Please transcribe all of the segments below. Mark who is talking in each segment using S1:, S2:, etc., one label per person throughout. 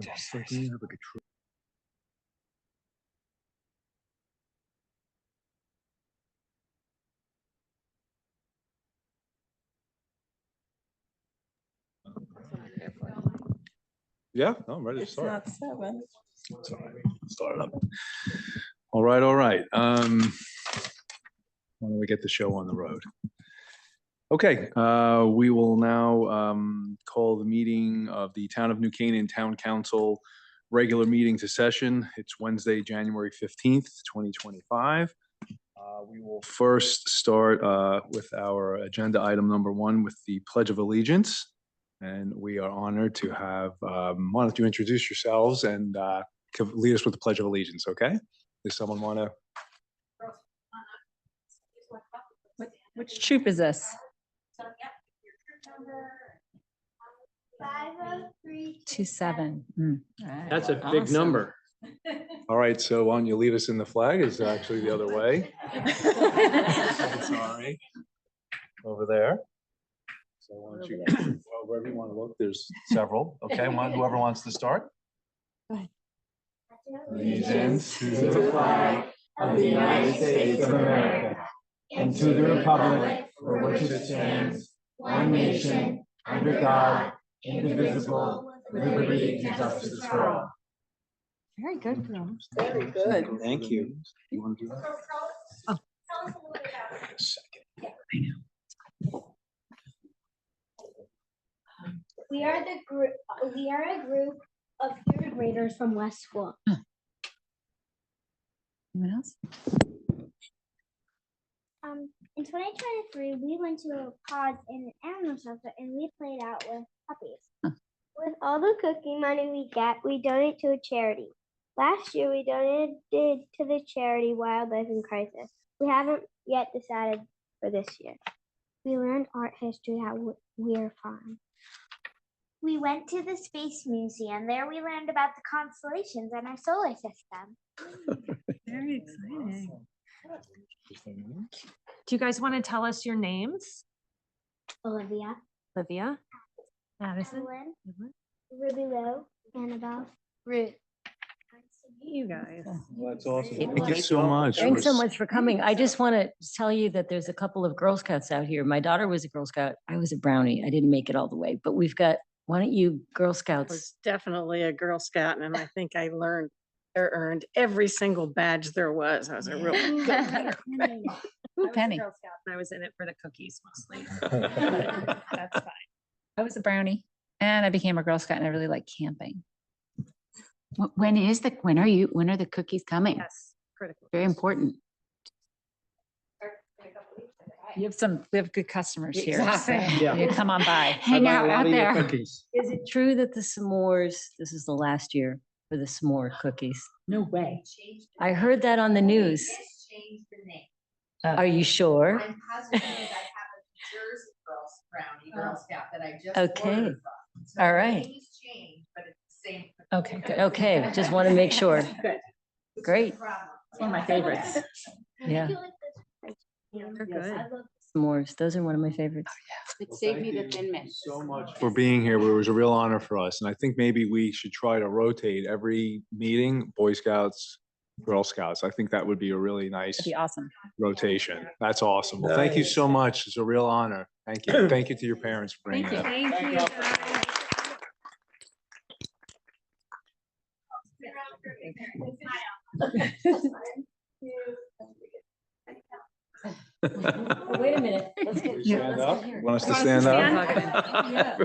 S1: Just like you have like a true. Yeah, no, I'm ready to start.
S2: It's not 7.
S1: Sorry, start it up. All right, all right. Why don't we get the show on the road? Okay, we will now call the meeting of the Town of New Canaan Town Council regular meeting to session. It's Wednesday, January 15th, 2025. We will first start with our agenda item number 1 with the Pledge of Allegiance. And we are honored to have, why don't you introduce yourselves and lead us with the Pledge of Allegiance, okay? Does someone want to?
S2: Which troop is this? 50327.
S3: That's a big number.
S1: All right, so why don't you lead us in the flag? Is actually the other way. Sorry. Over there. So why don't you, well, wherever you want to look, there's several. Okay, whoever wants to start.
S4: Allegiance to the flag of the United States of America and to the republic for which it stands, one nation, under God, indivisible, with liberty and justice for all.
S2: Very good, Bill.
S3: Very good.
S1: Thank you. You want to do that?
S2: Oh.
S1: Wait a second.
S5: We are a group of 3rd graders from West School.
S2: Anyone else?
S5: In 2023, we went to a pod in an animal shelter and we played out with puppies. With all the cooking money we get, we donate to a charity. Last year, we donated to the charity Wildlife in Crisis. We haven't yet decided for this year. We learned art history at Weir Farm. We went to the Space Museum. There we learned about the constellations and our solar system.
S2: Very exciting.
S6: Do you guys want to tell us your names?
S5: Olivia,
S6: Olivia? Madison?
S5: Evelyn, Ruby Lowe, Annabelle, Ruth.
S6: You guys.
S1: Well, that's awesome. Thank you so much.
S2: Thanks so much for coming. I just want to tell you that there's a couple of Girl Scouts out here. My daughter was a Girl Scout. I was a Brownie. I didn't make it all the way, but we've got, why don't you Girl
S6: I was
S2: Scouts?
S6: definitely a Girl Scout, and I think I learned or earned every single badge there was. I was a real good Penny.
S2: Ooh, Penny.
S6: Girl Scout, and I was in it for the cookies mostly. That's fine.
S7: I was a Brownie and I became a Girl Scout and I really like camping. When are the cookies coming?
S6: Yes, critical.
S7: Very important.
S2: We have good customers here.
S7: Exactly.
S2: So
S3: Yeah.
S2: you come on by.
S7: Hang out out there.
S6: Cookies.
S2: Is it true that the s'mores, this is the last year for the s'more cookies?
S7: No way.
S2: I heard that on the news.
S8: Changed the name.
S2: Are you sure?
S8: I'm positive because I have a Jersey Brownie Girl Scout that I just
S2: Okay.
S8: ordered from. So
S2: All
S8: the
S2: right.
S8: name is changed, but it's the same.
S7: Okay, good.
S2: Okay, just want to make sure.
S6: Good.
S2: Great.
S7: It's one of my favorites.
S2: Yeah.
S6: They're good.
S2: S'mores, those are one of my favorites.
S7: It saved me the Thin Mint.
S1: So much for being here. It was a real honor for us. And I think maybe we should try to rotate every meeting, Boy Scouts, Girl Scouts. I think that would be a really nice
S7: That'd be awesome.
S1: rotation. That's awesome. Well, thank you so much. It's a real honor. Thank you. Thank you to your parents for bringing that.
S6: Thank you.
S2: Wait a minute. Let's get.
S1: Stand up. Want us to stand up?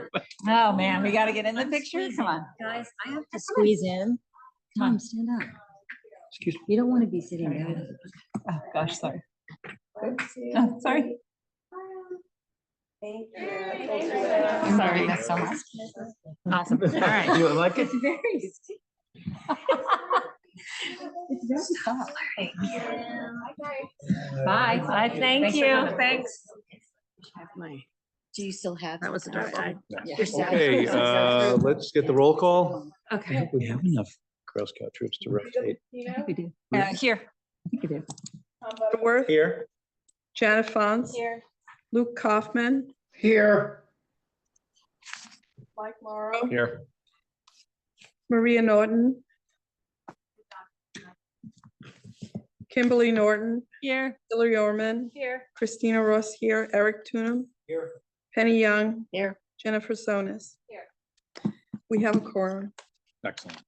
S7: Oh, man, we got to get in the picture. Come on.
S2: Guys, I have to squeeze in. Tom, stand up.
S1: Excuse me.
S2: You don't want to be sitting down.
S7: Oh, gosh, sorry. Oh, sorry.
S5: Thank
S7: Sorry, that's so much. Awesome. All right.
S3: You like it?
S2: It's very. It's very soft.
S7: Bye.
S6: Bye, thank
S7: Thanks for
S6: you.
S7: coming.
S6: Thanks.
S7: Do you still have?
S6: That was adorable.
S1: Okay, let's get the roll call.
S6: Okay.
S1: We have enough Girl Scout troops to rotate.
S7: I think we do.
S6: Here.
S7: I think we do.
S3: Butterworth.
S4: Here.
S3: Janet Fons.
S5: Here.
S3: Luke Kaufman.
S4: Here.
S3: Mike Morrow.
S1: Here.
S3: Maria Norton. Kimberly Norton,
S6: Here.
S3: Hillary Orman,
S6: Here.
S3: Christina Ross here, Eric Tunum,
S4: Here.
S3: Penny Young,
S6: Here.
S3: Jennifer Sonis.
S6: Here.
S3: We have a quorum.
S1: Excellent.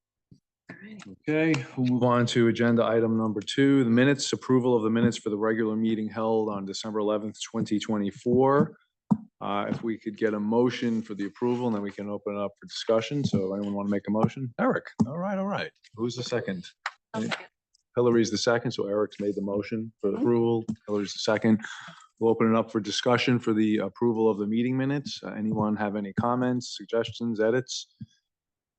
S1: Okay, we'll move on to agenda item number 2, the minutes, approval of the minutes for the regular meeting held on December 11th, 2024. If we could get a motion for the approval, and then we can open it up for discussion. So anyone want to make a motion? Eric, all right, all right. Who's the second? Hillary's the second, so Eric's made the motion for the approval. Hillary's the second. We'll open it up for discussion for the approval of the meeting minutes. Anyone have any comments, suggestions, edits?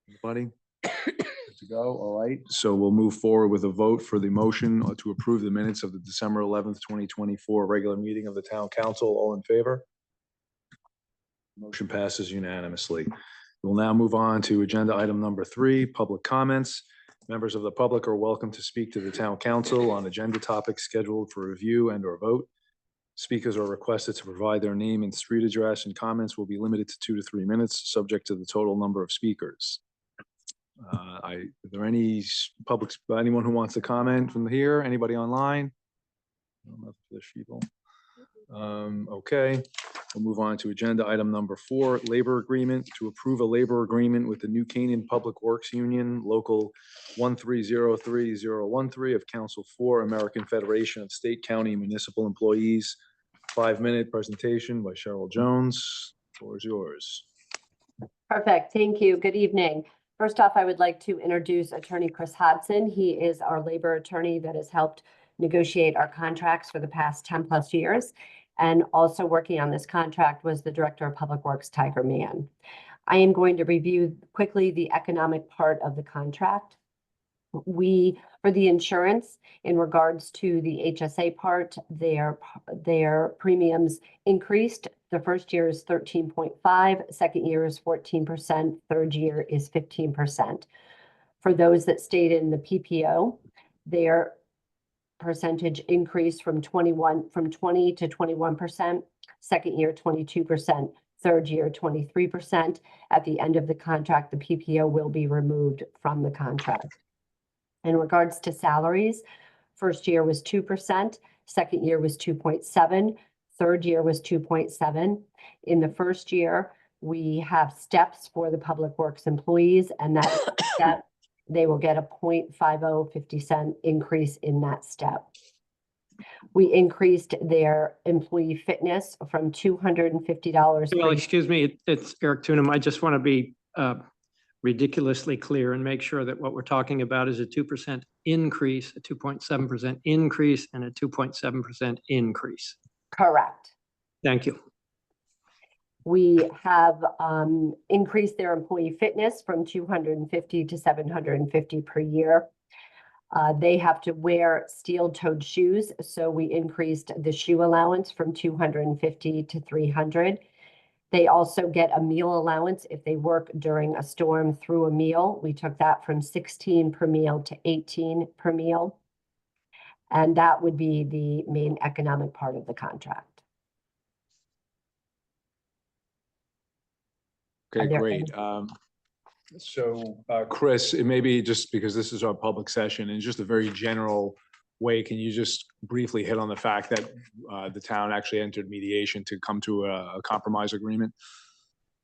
S1: Anybody? Good to go, all right. So we'll move forward with a vote for the motion to approve the minutes of the December 11th, 2024 regular meeting of the Town Council. All in favor? Motion passes unanimously. We'll now move on to agenda item number 3, public comments. Members of the public are welcome to speak to the Town Council on agenda topics scheduled for review and or vote. Speakers are requested to provide their name and street address, and comments will be limited to 2 to 3 minutes, subject to the total number of speakers. Are there any anyone who wants to comment from here? Anybody online? Okay, we'll move on to agenda item number 4, labor agreement, to approve a labor agreement with the New Canaan Public Works Union, Local 1303013 of Council 4, American Federation of State, County, and Municipal Employees. 5-minute presentation by Cheryl Jones. The floor is yours.
S9: Perfect. Thank you. Good evening. First off, I would like to introduce Attorney Chris Hodson. He is our labor attorney that has helped negotiate our contracts for the past 10+ years. And also working on this contract was the Director of Public Works, Tiger Mann. I am going to review quickly the economic part of the contract. For the insurance, in regards to the HSA part, their premiums increased. The first year is 13.5, second year is 14%, third year is 15%. For those that stayed in the PPO, their percentage increase from 20 to 21%, second year 22%, third year 23%. At the end of the contract, the PPO will be removed from the contract. In regards to salaries, first year was 2%, second year was 2.7, third year was 2.7. In the first year, we have steps for the Public Works employees, and that step, they will get a 0.50 increase in that step. We increased their employee fitness from $250.
S10: Well, excuse me, it's Eric Tunum. I just want to be ridiculously clear and make sure that what we're talking about is a 2% increase, a 2.7% increase, and a 2.7% increase.
S9: Correct.
S10: Thank you.
S9: We have increased their employee fitness from 250 to 750 per year. They have to wear steel-toed shoes, so we increased the shoe allowance from 250 to 300. They also get a meal allowance if they work during a storm through a meal. We took that from 16 per meal to 18 per meal. And that would be the main economic part of the contract.
S1: Okay, great. So Chris, it may be just because this is our public session and just a very general way, can you just briefly hit on the fact that the town actually entered mediation to come to a compromise agreement?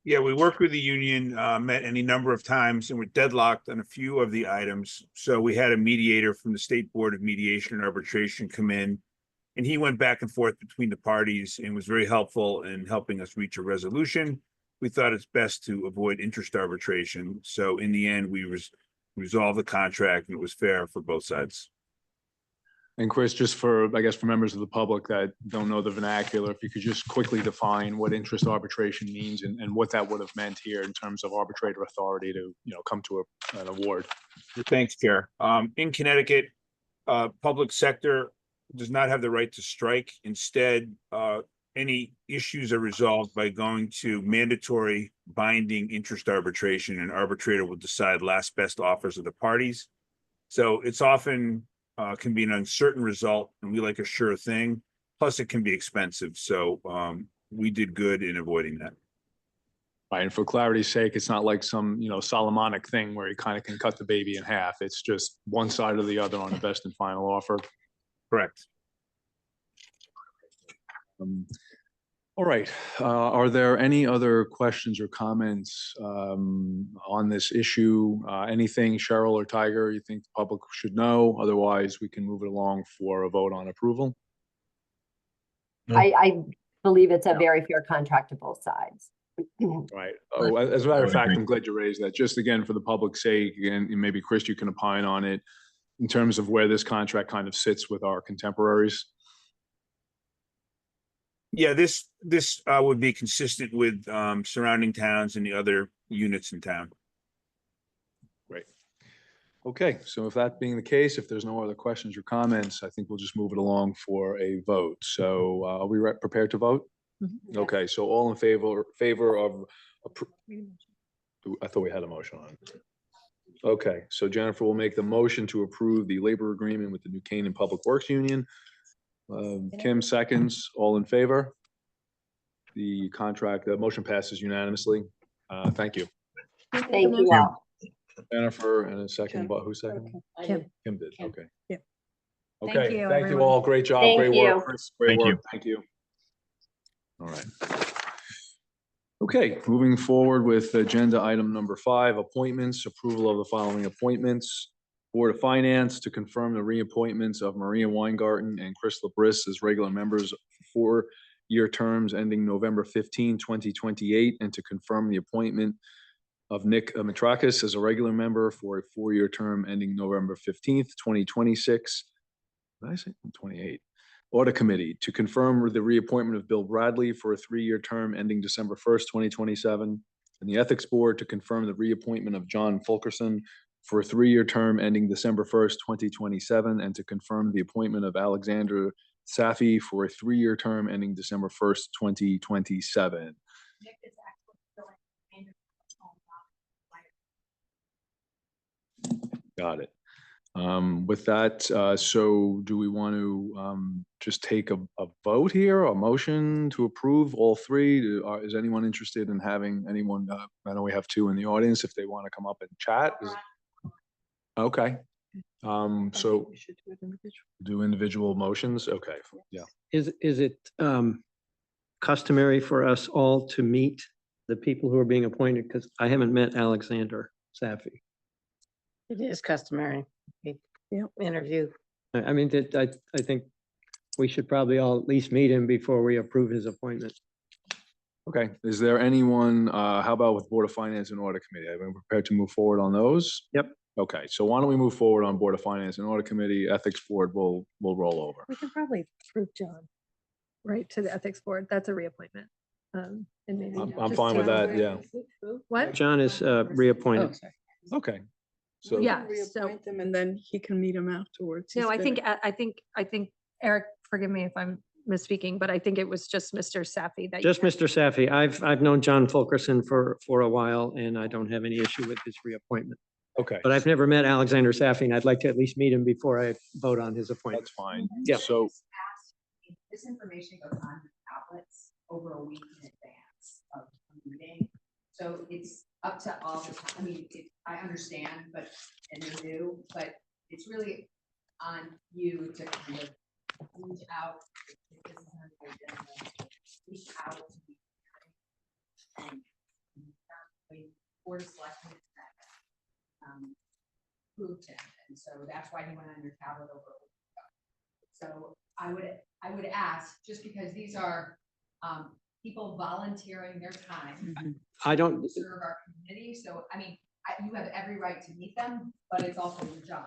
S11: Yeah, we worked with the union, met any number of times, and we're deadlocked on a few of the items. So we had a mediator from the State Board of Mediation and Arbitration come in, and he went back and forth between the parties and was very helpful in helping us reach a resolution. We thought it's best to avoid interest arbitration. So in the end, we resolved the contract, and it was fair for both sides.
S1: And Chris, just for, I guess, for members of the public that don't know the vernacular, if you could just quickly define what interest arbitration means and what that would have meant here in terms of arbitrator authority to, come to an award.
S11: Thanks, Chair. In Connecticut, public sector does not have the right to strike. Instead, any issues are resolved by going to mandatory binding interest arbitration. An arbitrator will decide last best offers of the parties. So it's often can be an uncertain result, and we like a sure thing. Plus, it can be expensive. So we did good in avoiding that.
S1: Right, and for clarity's sake, it's not like some, Solomonic thing where you kind of can cut the baby in half. It's just one side or the other on the best and final offer.
S11: Correct.
S1: All right, are there any other questions or comments on this issue? Anything Cheryl or Tiger you think the public should know? Otherwise, we can move it along for a vote on approval.
S9: I believe it's a very fair contract to both sides.
S1: Right. Oh, as a matter of fact, I'm glad you raised that. Just again, for the public's sake, and maybe Chris, you can opine on it in terms of where this contract kind of sits with our contemporaries.
S11: Yeah, this would be consistent with surrounding towns and the other units in town.
S1: Great. Okay, so if that being the case, if there's no other questions or comments, I think we'll just move it along for a vote. So are we prepared to vote? Okay, so all in favor of, I thought we had a motion on it. Okay, so Jennifer will make the motion to approve the labor agreement with the New Canaan Public Works Union. Kim seconds, all in favor? The contract, the motion passes unanimously. Thank you.
S9: Thank you all.
S1: Jennifer, and a second,
S3: Kim.
S1: but who seconded?
S2: Kim.
S1: Kim did, okay.
S3: Yeah.
S1: Okay,
S2: Thank you,
S1: thank you
S2: everyone.
S1: all. Great job,
S9: Thank
S1: great
S9: you.
S1: work, Chris. Great work, thank you. All right. Okay, moving forward with agenda item number 5, appointments, approval of the following appointments. Board of Finance to confirm the reappointments of Maria Weingarten and Chris Labris as regular members for 4-year terms ending November 15, 2028, and to confirm the appointment of Nick Mitrakis as a regular member for a 4-year term ending November 15th, 2026. Did I say 28? Audit Committee to confirm the reappointment of Bill Bradley for a 3-year term ending December 1st, 2027. And the Ethics Board to confirm the reappointment of John Fulkerson for a 3-year term ending December 1st, 2027, and to confirm the appointment of Alexander Safi for a 3-year term ending December 1st, 2027. Got it. With that, so do we want to just take a vote here, a motion to approve all 3? Is anyone interested in having anyone, I know we have 2 in the audience, if they want to come up and chat? Okay. So
S3: We should do it individually.
S1: do individual motions? Okay, yeah.
S10: Is it customary for us all to meet the people who are being appointed? Because I haven't met Alexander Safi.
S6: It is customary. Interview.
S10: I mean, I think we should probably all at least meet him before we approve his appointment.
S1: Okay, is there anyone, how about with Board of Finance and Audit Committee? Are we prepared to move forward on those?
S10: Yep.
S1: Okay, so why don't we move forward on Board of Finance and Audit Committee, Ethics Board will roll over.
S12: We can probably approve John, right, to the ethics board. That's a reappointment. And maybe.
S1: I'm
S12: just
S1: fine with
S12: John.
S1: that, yeah.
S12: What?
S10: John is reappointed.
S1: Okay. So
S12: Yeah, so,
S3: Reappoint him and then he can meet him afterwards.
S12: no,
S3: He's
S12: I think Eric, forgive me if I'm misspeaking, but I think it was just Mr. Safi that.
S10: Just Mr. Safi. I've known John Fulkerson for a while, and I don't have any issue with his reappointment.
S1: Okay,
S10: But I've never met Alexander Safi, and I'd like to at least meet him before I vote on his appointment.
S1: that's fine.
S10: Yeah.
S1: So,
S8: This information goes on to tablets over a week in advance of the meeting. So it's up to all the, I mean, I understand, but, and they do, but it's really on you to kind of reach out. If this is on the agenda, reach out to the and Board of Selectmen approved him, and so that's why he went on your tablet over a week ago. So I would ask, just because these are people volunteering their time
S10: I don't,
S8: to serve our community, so I mean, you have every right to meet them, but it's also your job.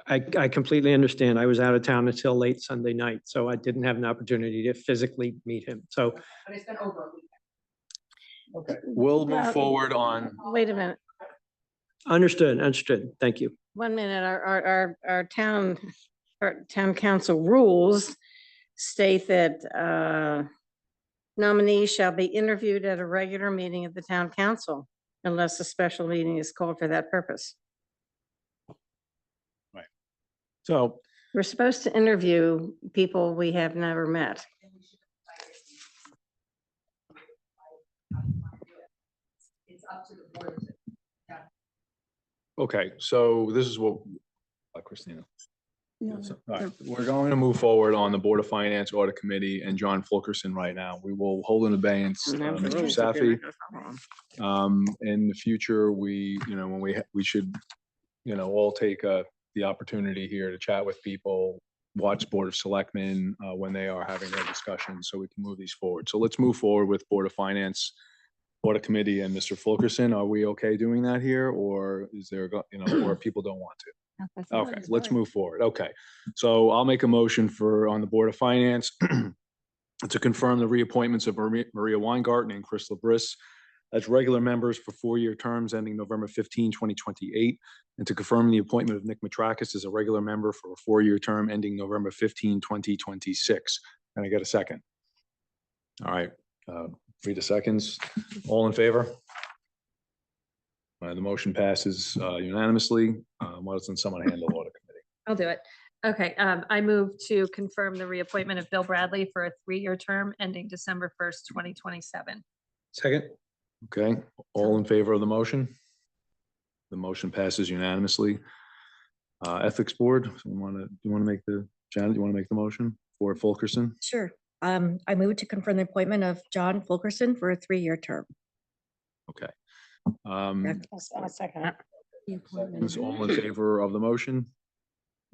S10: I completely understand. I was out of town until late Sunday night, so I didn't have an opportunity to physically meet him. So
S8: But it's been over a week.
S1: okay, we'll move forward on,
S6: Wait a minute,
S10: understood. Thank you.
S6: 1 minute. Our town council rules state that nominees shall be interviewed at a regular meeting of the town council unless a special meeting is called for that purpose.
S1: so,
S6: We're supposed to interview people we have never met.
S8: up to the board.
S1: Okay, so this is what, Christina.
S3: No,
S1: So, all right, we're going to move forward on the Board of Finance Audit Committee and John Fulkerson right now. We will hold in abeyance Mr. Safi. In the future, we, you know, when we should, you know, all take the opportunity here to chat with people, watch Board of Selectmen when they are having their discussions, so we can move these forward. So let's move forward with Board of Finance Audit Committee and Mr. Fulkerson. Are we okay doing that here, or is there, you know, or people don't want to? Okay, let's move forward. Okay, so I'll make a motion on the Board of Finance to confirm the reappointments of Maria Weingarten and Chris Labris as regular members for 4-year terms ending November 15, 2028, and to confirm the appointment of Nick Matrakis as a regular member for a 4-year term ending November 15, 2026. Can I get a second? All right, 3 to seconds. All in favor? The motion passes unanimously. Why doesn't someone handle audit committee?
S12: I'll do it. Okay, I move to confirm the reappointment of Bill Bradley for a 3-year term ending December 1st, 2027.
S10: Second.
S1: Okay, all in favor of the motion? The motion passes unanimously. Ethics Board, do you want to make Janet, do you want to make the motion for Fulkerson?
S13: Sure. I move to confirm the appointment of John Fulkerson for a 3-year term.
S1: Okay.
S6: I'll second it.
S1: Is all in favor of the motion?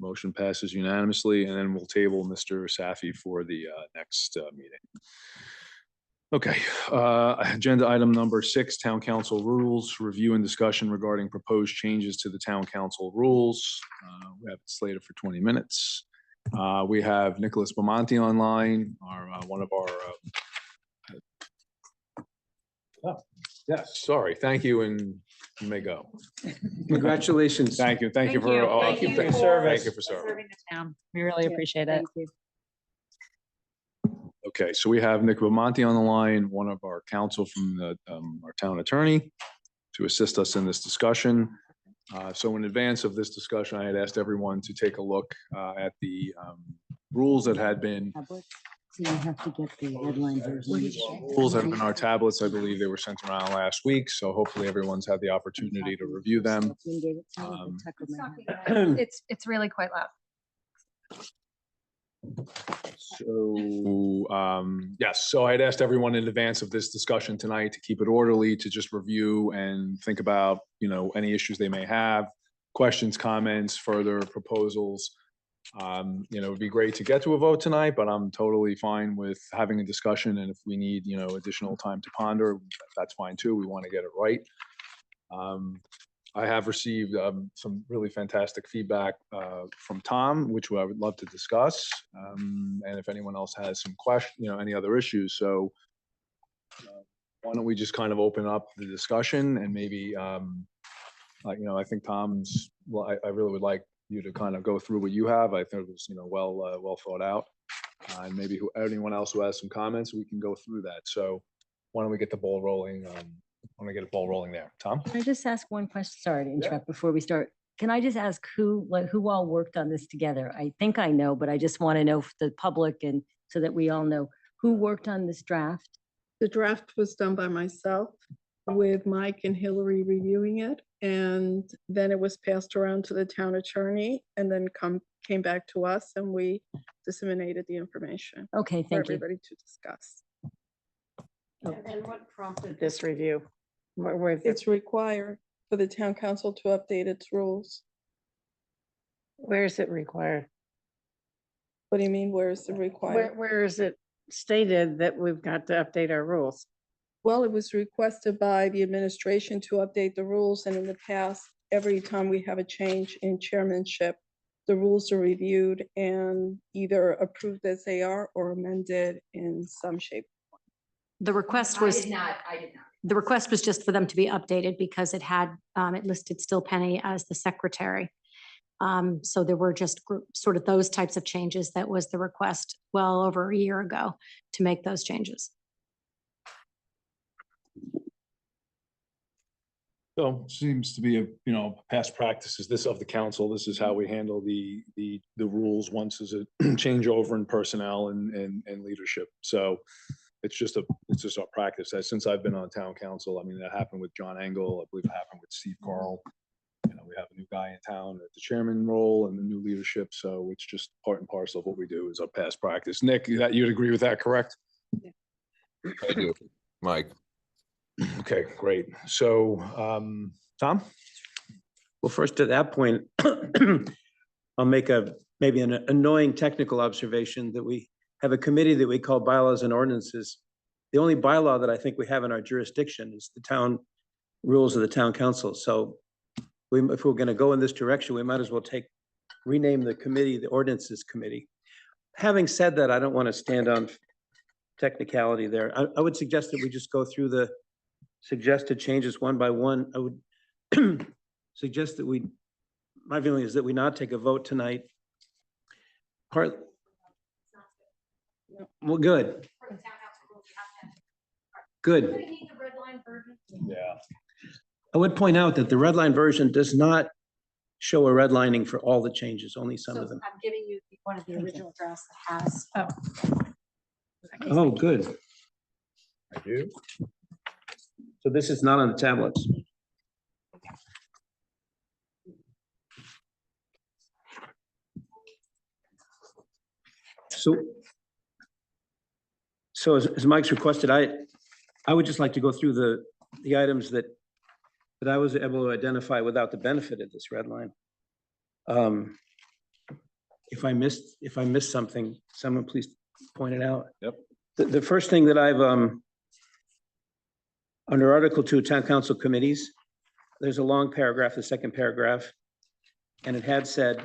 S1: Motion passes unanimously, and then we'll table Mr. Safi for the next meeting. Okay, agenda item number 6, Town Council Rules, review and discussion regarding proposed changes to the Town Council rules. We have it slated for 20 minutes. We have Nicholas Bamonte online, one of our yes, sorry, thank you, and you may go.
S10: Congratulations.
S1: Thank you, thank you for
S7: Thank you
S1: thank
S7: for
S1: you for serving.
S7: Serving the town. We really appreciate it.
S1: Okay, so we have Nick Bamonte on the line, one of our counsel from the our town attorney, to assist us in this discussion. So in advance of this discussion, I had asked everyone to take a look at the rules that had been
S2: So you have to get the headline version.
S1: rules that have been our tablets. I believe they were sent around last week, so hopefully everyone's had the opportunity to review them.
S12: It's really quite loud.
S1: So, yes, so I'd asked everyone in advance of this discussion tonight to keep it orderly, to just review and think about, you know, any issues they may have, questions, comments, further proposals. You know, it'd be great to get to a vote tonight, but I'm totally fine with having a discussion. And if we need, you know, additional time to ponder, that's fine too. We want to get it right. I have received some really fantastic feedback from Tom, which I would love to discuss. And if anyone else has some questions, you know, any other issues. So why don't we just kind of open up the discussion and maybe, you know, I think Tom's, well, I really would like you to kind of go through what you have. I think it was, you know, well thought out. And maybe anyone else who has some comments, we can go through that. So why don't we get the ball rolling? I want to get a ball rolling there. Tom?
S2: Can I just ask one question? Sorry to interrupt before we start. Can I just ask who all worked on this together? I think I know, but I just want to know for the public and so that we all know who worked on this draft.
S3: The draft was done by myself with Mike and Hillary reviewing it. And then it was passed around to the town attorney and then came back to us and we disseminated the information.
S2: Okay,
S3: for
S2: thank you.
S3: everybody to discuss.
S6: And what prompted this review? Where
S3: It's required for the town council to update its rules.
S6: is it required?
S3: What do you mean, where is it required?
S6: Where is it stated that we've got to update our rules?
S3: Well, it was requested by the administration to update the rules, and in the past, every time we have a change in chairmanship, the rules are reviewed and either approved as they are or amended in some shape.
S13: The request was,
S8: I did not.
S13: the request was just for them to be updated because it had, it listed Still Penny as the secretary. So there were just sort of those types of changes. That was the request well over a year ago to make those changes.
S1: So seems to be a, you know, past practices this of the council. This is how we handle the rules once there's a changeover in personnel and leadership. So it's just our practice. Since I've been on town council, I mean, that happened with John Engel, I believe it happened with Steve Carl. You know, we have a new guy in town at the chairman role and the new leadership, so it's just part and parcel of what we do is our past practice. Nick, you'd agree with that, correct?
S14: I do. Mike.
S1: Okay, great. So, Tom?
S10: Well, first to that point, I'll make maybe an annoying technical observation that we have a committee that we call bylaws and ordinances. The only bylaw that I think we have in our jurisdiction is the town rules of the town council. So if we're going to go in this direction, we might as well rename the committee, the ordinances committee. Having said that, I don't want to stand on technicality there. I would suggest that we just go through the suggested changes one by one. I would suggest that my feeling is that we not take a vote tonight. Well, good. Good.
S1: Yeah.
S10: I would point out that the red line version does not show a redlining for all the changes, only some of them.
S13: I'm giving you one of the original drafts that has.
S10: Oh, good.
S1: I do.
S10: So this is not on the tablets. So as Mike's requested, I would just like to go through the items that I was able to identify without the benefit of this red line. If I missed something, someone please point it out.
S1: Yep.
S10: The first thing that I've under Article 2, Town Council Committees, there's a long paragraph, the second paragraph, and it had said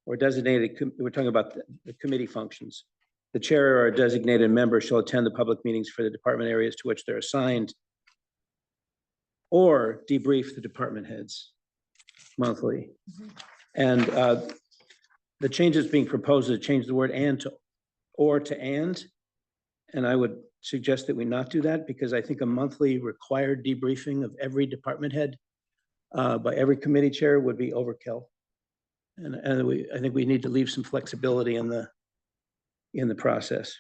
S10: or designated, we're talking about the committee functions. The chair or a designated member shall attend the public meetings for the department areas to which they're assigned or debrief the department heads monthly. And the changes being proposed is to change the word and to or to and. And I would suggest that we not do that because I think a monthly required debriefing of every department head by every committee chair would be overkill. And I think we need to leave some flexibility in the process.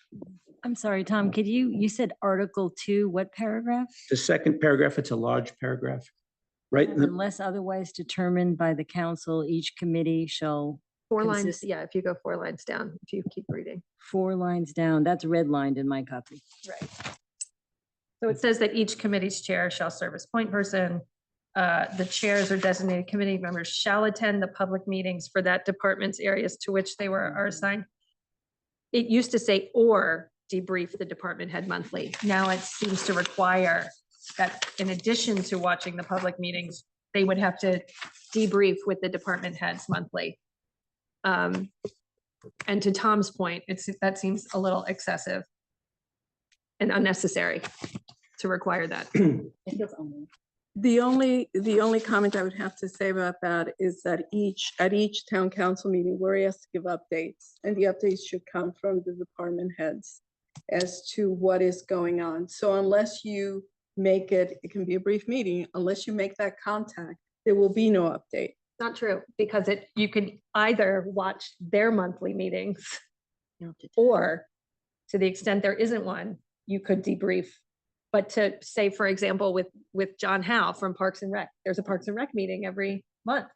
S2: I'm sorry, Tom, you said Article 2, what paragraph?
S10: The second paragraph, it's a large paragraph, right?
S2: Unless otherwise determined by the council, each committee shall.
S12: 4 lines,
S2: consist-
S12: yeah, if you go 4 lines down, if you keep reading.
S2: 4 lines down, that's redlined in my copy.
S12: Right. So it says that each committee's chair shall serve as point person. The chairs or designated committee members shall attend the public meetings for that department's areas to which they are assigned. It used to say or debrief the department head monthly. Now it seems to require that in addition to watching the public meetings, they would have to debrief with the department heads monthly. And to Tom's point, that seems a little excessive and unnecessary to require that.
S2: It feels only.
S3: The only comment I would have to say about that is that at each town council meeting, we're asked to give updates, and the updates should come from the department heads as to what is going on. So unless you make it can be a brief meeting, unless you make that contact, there will be no update.
S12: Not true, because you could either watch their monthly meetings or to the extent there isn't one, you could debrief. But to say, for example, with John Howe from Parks and Rec, there's a Parks and Rec meeting every month.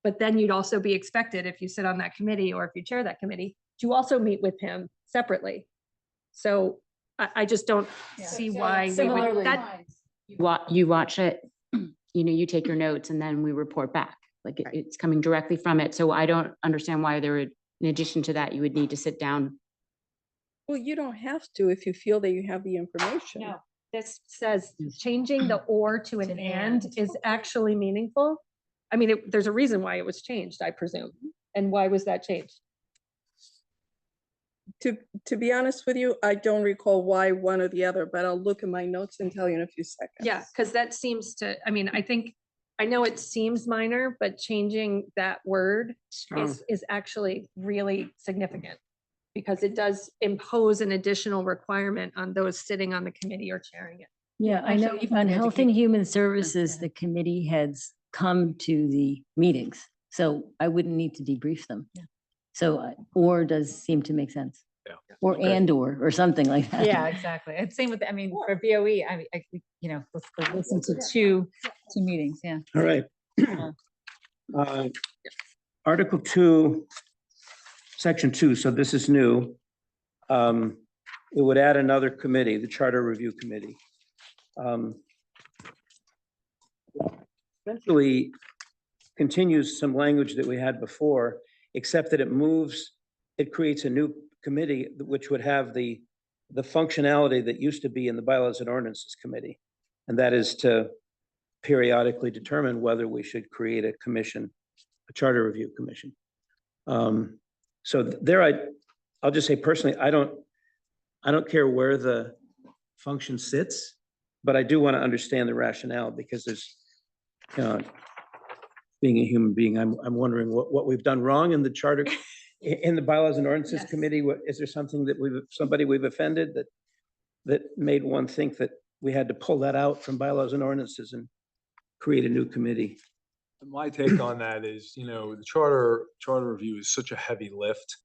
S12: But then you'd also be expected, if you sit on that committee or if you chair that committee, to also meet with him separately. So I just don't see why we would, that,
S7: You watch it, you take your notes and then we report back. Like it's coming directly from it. So I don't understand why there would, in addition to that, you would need to sit down.
S3: Well, you don't have to if you feel that you have the information.
S12: no, this says changing the or to an and is actually meaningful. I mean, there's a reason why it was changed, I presume. And why was that changed?
S3: To be honest with you, I don't recall why one or the other, but I'll look at my notes and tell you in a few seconds.
S12: Yeah, because that seems to, I mean, I know it seems minor, but changing that word is actually really significant because it does impose an additional requirement on those sitting on the committee or chairing it.
S2: Yeah, I know on Health and Human Services, the committee heads come to the meetings, so I wouldn't need to debrief them.
S12: Yeah.
S2: So, or does seem to make sense. Or or something like that.
S15: Yeah, exactly. And same with, I mean, for BOE, you know, let's listen to two meetings, yeah.
S4: All right. Article 2, Section 2, so this is new. It would add another committee, the Charter Review Committee. Essentially continues some language that we had before, except that it creates a new committee which would have the functionality that used to be in the Bylaws and Ordinances Committee. And that is to periodically determine whether we should create a commission, a Charter Review Commission. So there, I'll just say personally, I don't care where the function sits, but I do want to understand the rationale, because there's, being a human being, I'm wondering what we've done wrong in the charter, in the Bylaws and Ordinances
S15: Yes.
S4: Committee. Is there something that somebody we've offended that made one think that we had to pull that out from Bylaws and Ordinances and create a new committee?
S1: My take on that is, the charter review is such a heavy lift.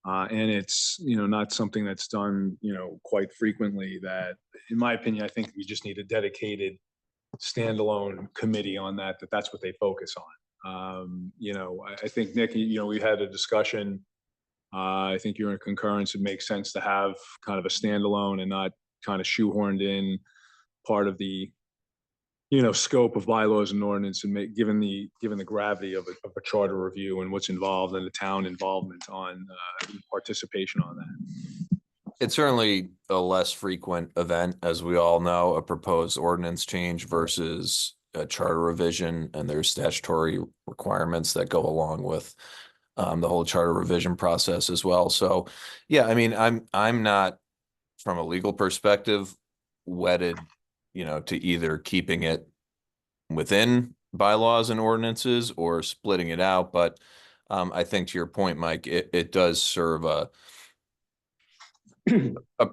S1: And it's, not something that's done, quite frequently, that, in my opinion, I think we just need a dedicated standalone committee on that's what they focus on. I think, Nick, we had a discussion. I think you're in concurrence. It makes sense to have kind of a standalone and not kind of shoehorned in part of the, scope of bylaws and ordinance, and given the gravity of a charter review and what's involved and the town involvement on participation on that.
S14: It's certainly a less frequent event, as we all know, a proposed ordinance change versus a charter revision, and there's statutory requirements that go along with the whole charter revision process as well. So, yeah, I mean, I'm not, from a legal perspective, wedded, to either keeping it within bylaws and ordinances or splitting it out. But I think, to your point, Mike, it does serve a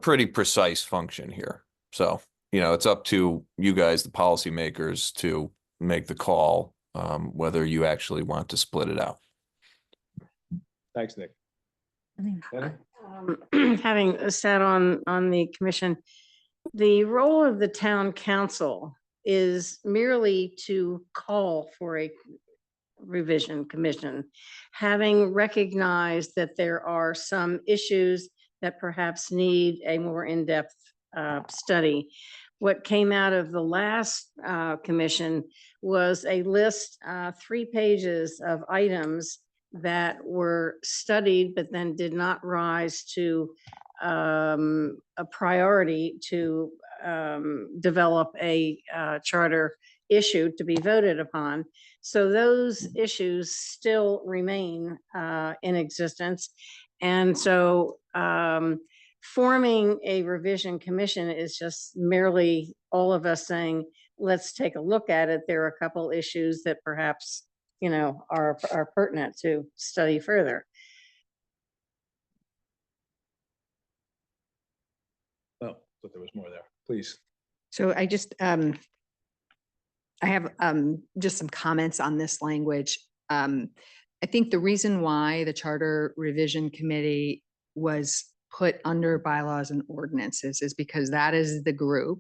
S14: pretty precise function here. So, it's up to you guys, the policymakers, to make the call whether you actually want to split it out.
S1: Thanks, Nick.
S6: Having sat on the commission, the role of the town council is merely to call for a revision commission, having recognized that there are some issues that perhaps need a more in-depth study. What came out of the last commission was a list, 3 pages of items that were studied, but then did not rise to a priority to develop a charter issue to be voted upon. So those issues still remain in existence. And so forming a revision commission is just merely all of us saying, let's take a look at it. There are a couple issues that perhaps, are pertinent to study further.
S1: Oh, thought there was more there. Please.
S16: So I just, I have just some comments on this language. I think the reason why the Charter Revision Committee was put under bylaws and ordinances is because that is the group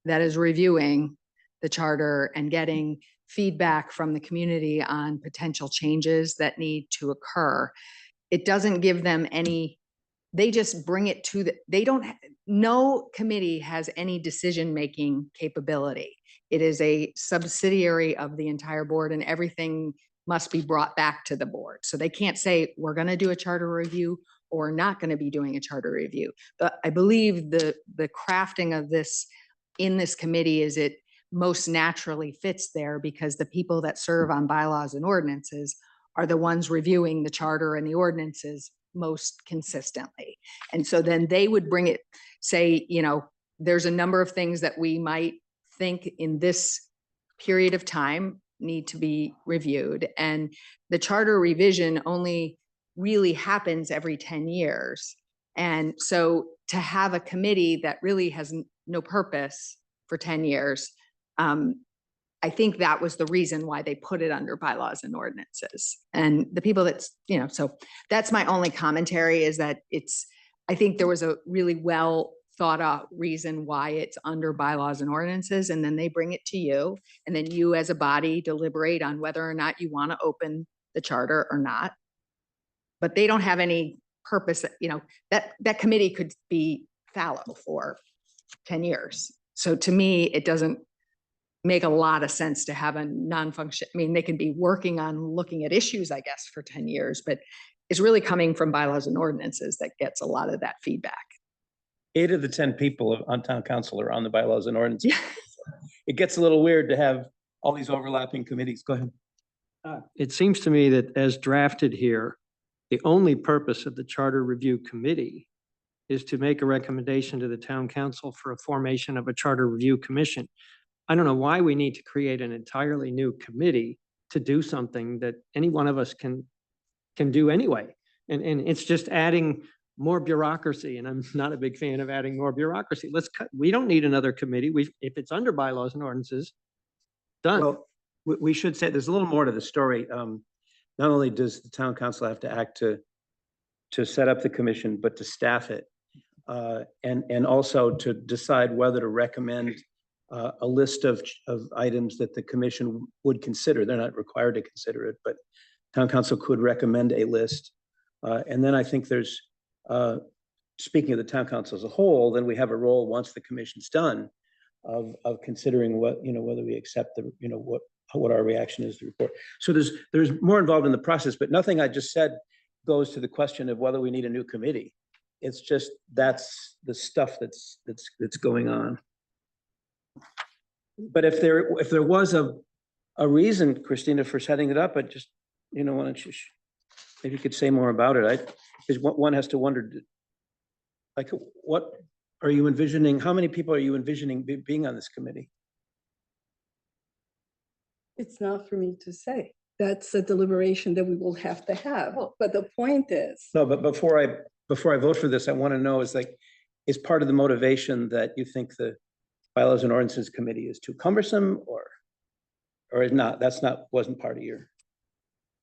S16: that is reviewing the charter and getting feedback from the community on potential changes that need to occur. It doesn't give them any, they just bring it to no committee has any decision-making capability. It is a subsidiary of the entire board, and everything must be brought back to the board. So they can't say, we're going to do a charter review or not going to be doing a charter review. But I believe the crafting of this in this committee is it most naturally fits there, because the people that serve on bylaws and ordinances are the ones reviewing the charter and the ordinances most consistently. And so then they would bring it, say, there's a number of things that we might think in this period of time need to be reviewed. And the charter revision only really happens every 10 years. And so to have a committee that really has no purpose for 10 years, I think that was the reason why they put it under bylaws and ordinances. And the people that's, so that's my only commentary, is that it's, I think there was a really well thought out reason why it's under bylaws and ordinances, and then they bring it to you. And then you as a body deliberate on whether or not you want to open the charter or not. But they don't have any purpose, that committee could be fallow for 10 years. So to me, it doesn't make a lot of sense to have a non-function. I mean, they can be working on looking at issues, I guess, for 10 years, but it's really coming from bylaws and ordinances that gets a lot of that feedback.
S4: 8 of the 10 people on town council are on the bylaws and ordinances. It gets a little weird to have all these overlapping committees. Go ahead.
S10: It seems to me that as drafted here, the only purpose of the Charter Review Committee is to make a recommendation to the town council for a formation of a Charter Review Commission. I don't know why we need to create an entirely new committee to do something that any one of us can do anyway. And it's just adding more bureaucracy, and I'm not a big fan of adding more bureaucracy. We don't need another committee. If it's under bylaws and ordinances, done.
S4: Well, we should say there's a little more to the story. Not only does the town council have to act to set up the commission, but to staff it. And also to decide whether to recommend a list of items that the commission would consider. They're not required to consider it, but town council could recommend a list. And then I think there's, speaking of the town council as a whole, then we have a role once the commission's done of considering what, whether we accept the, what our reaction is to the report. So there's more involved in the process, but nothing I just said goes to the question of whether we need a new committee. It's just, that's the stuff that's going on. But if there was a reason, Christina, for setting it up, I just, why don't you, maybe you could say more about it. Because one has to wonder, like, what are you envisioning? How many people are you envisioning being on this committee?
S3: It's not for me to say. That's a deliberation that we will have to have. But the point is.
S4: No, but before I vote for this, I want to know is part of the motivation that you think the bylaws and ordinances committee is too cumbersome or is not? Wasn't part of your.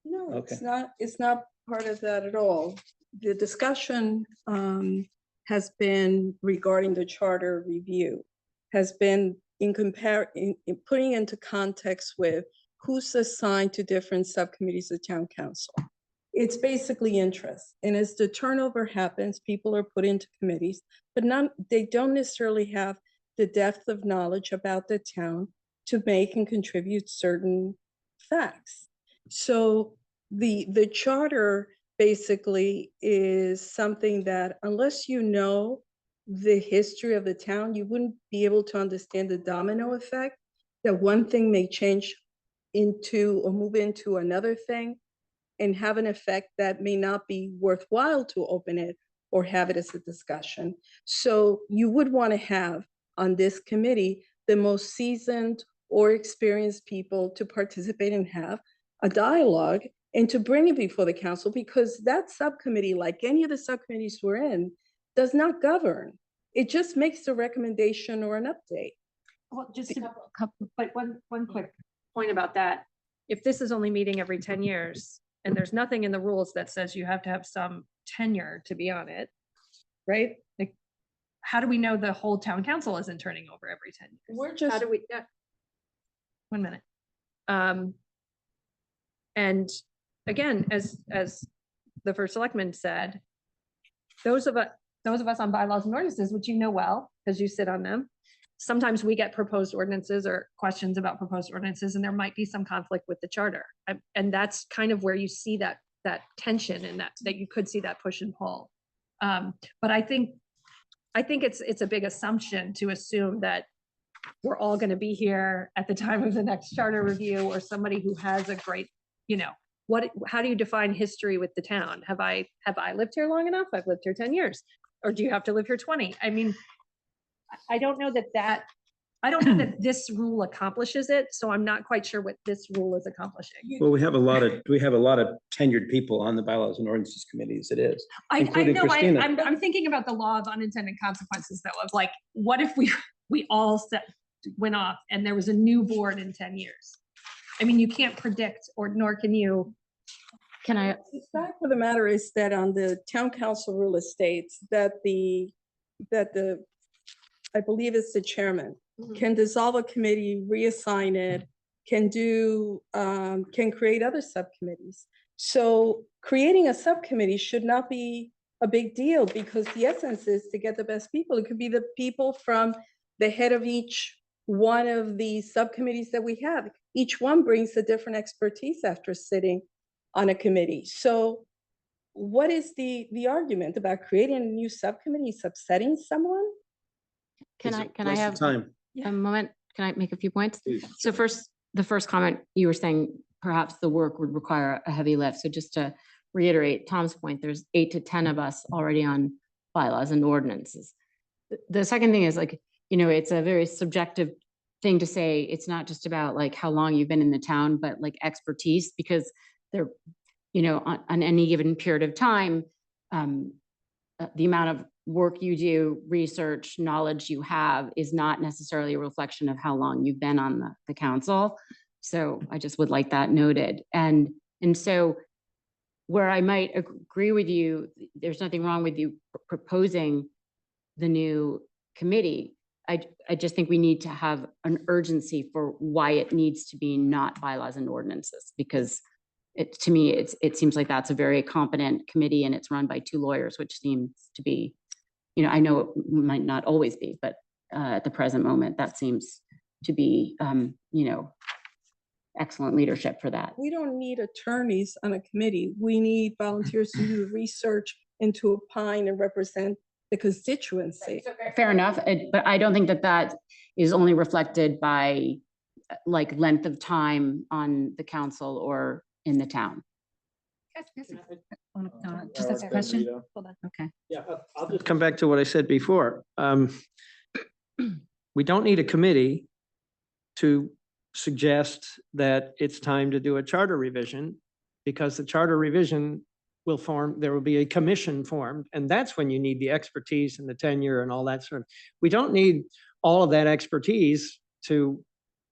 S3: No,
S4: Okay.
S3: It's not part of that at all. The discussion has been regarding the charter review, has been in putting into context with who's assigned to different subcommittees of town council. It's basically interest. And as the turnover happens, people are put into committees, but they don't necessarily have the depth of knowledge about the town to make and contribute certain facts. So the charter basically is something that unless you know the history of the town, you wouldn't be able to understand the domino effect, that one thing may change into or move into another thing and have an effect that may not be worthwhile to open it or have it as a discussion. So you would want to have on this committee the most seasoned or experienced people to participate and have a dialogue and to bring it before the council, because that subcommittee, like any of the subcommittees we're in, does not govern. It just makes a recommendation or an update.
S12: Well, just a couple, but one quick point about that. If this is only meeting every 10 years and there's nothing in the rules that says you have to have some tenure to be on it, right? Like, how do we know the whole town council isn't turning over every 10 years?
S3: We're just.
S12: How do we, 1 minute. And again, as the first selectman said, those of us on bylaws and ordinances, which you know well, because you sit on them, sometimes we get proposed ordinances or questions about proposed ordinances, and there might be some conflict with the charter. And that's kind of where you see that tension and that you could see that push and pull. But I think it's a big assumption to assume that we're all going to be here at the time of the next charter review, or somebody who has a great, how do you define history with the town? Have I lived here long enough? I've lived here 10 years. Or do you have to live here 20? I mean, I don't know that this rule accomplishes it. So I'm not quite sure what this rule is accomplishing.
S4: Well, we have a lot of tenured people on the bylaws and ordinances committees. It is.
S12: I
S4: including
S12: know.
S4: Christina.
S12: I'm thinking about the law of unintended consequences, though, of like, what if we all went off and there was a new board in 10 years? I mean, you can't predict, nor can you
S7: Can I,
S3: The fact of the matter is that on the town council rule, it states that I believe it's the chairman, can dissolve a committee, reassign it, can create other subcommittees. So creating a subcommittee should not be a big deal because the essence is to get the best people. It could be the people from the head of each one of the subcommittees that we have. Each one brings a different expertise after sitting on a committee. So what is the argument about creating a new subcommittee, upsetting someone?
S7: can I have
S1: Time.
S7: a moment? Can I make a few points?
S1: Please.
S7: So first, the first comment, you were saying perhaps the work would require a heavy lift. So just to reiterate Tom's point, there's 8 to 10 of us already on bylaws and ordinances. The second thing is like, you know, it's a very subjective thing to say. It's not just about like how long you've been in the town, but like expertise, because there, you know, on any given period of time, the amount of work you do, research, knowledge you have is not necessarily a reflection of how long you've been on the council. So I just would like that noted. And so where I might agree with you, there's nothing wrong with you proposing the new committee. I just think we need to have an urgency for why it needs to be not bylaws and ordinances, because to me, it seems like that's a very competent committee and it's run by 2 lawyers, which seems to be, you know, I know it might not always be, but at the present moment, that seems to be, you know, excellent leadership for that.
S3: We don't need attorneys on a committee. We need volunteers to do research and to opine and represent the constituency.
S7: Fair enough, but I don't think that that is only reflected by like length of time on the council or in the town.
S15: Just ask a question? Hold on. Okay.
S10: Yeah, I'll just come back to what I said before. We don't need a committee to suggest that it's time to do a charter revision, because the charter revision will there will be a commission formed, and that's when you need the expertise and the tenure and all that sort of. We don't need all of that expertise to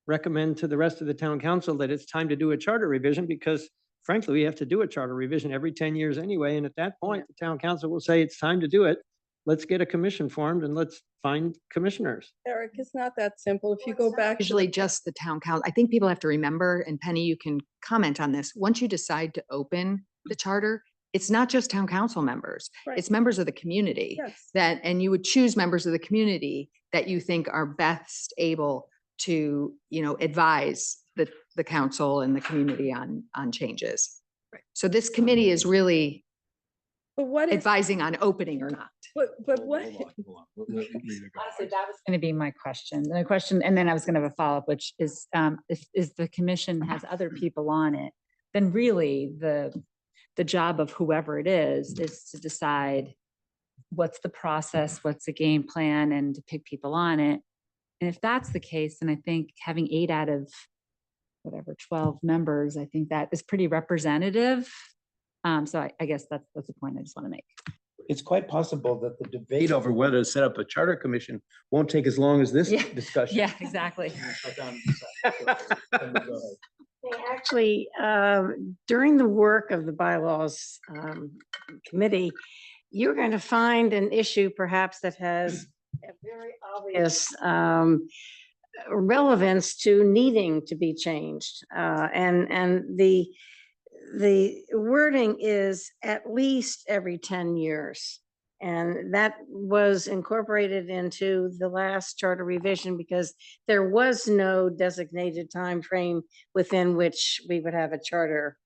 S10: recommend to the rest of the town council that it's time to do a charter revision, because frankly, we have to do a charter revision every 10 years anyway. And at that point, the town council will say it's time to do it. Let's get a commission formed and let's find commissioners.
S3: Eric, it's not that simple. If you go back.
S16: Usually just the town council. I think people have to remember, and Penny, you can comment on this. Once you decide to open the charter, it's not just town council members.
S3: Right.
S16: It's members of the community
S3: Yes.
S16: and you would choose members of the community that you think are best able to, you know, advise the council and the community on changes.
S3: Right.
S16: So this committee is really
S3: But what is,
S16: advising on opening or not.
S3: but what,
S15: Honestly, that was going to be my question. The question, and then I was going to have a follow-up, which is, if the commission has other people on it, then really the job of whoever it is to decide what's the process, what's the game plan, and to pick people on it. And if that's the case, then I think having 8 out of whatever 12 members, I think that is pretty representative. So I guess that's the point I just want to make.
S4: It's quite possible that the debate over whether to set up a charter commission won't take as long as this
S15: Yeah.
S4: discussion.
S15: Yeah, exactly.
S6: Actually, during the work of the bylaws committee, you're going to find an issue perhaps that has a very obvious relevance to needing to be changed. And the wording is at least every 10 years. And that was incorporated into the last charter revision because there was no designated time frame within which we would have a charter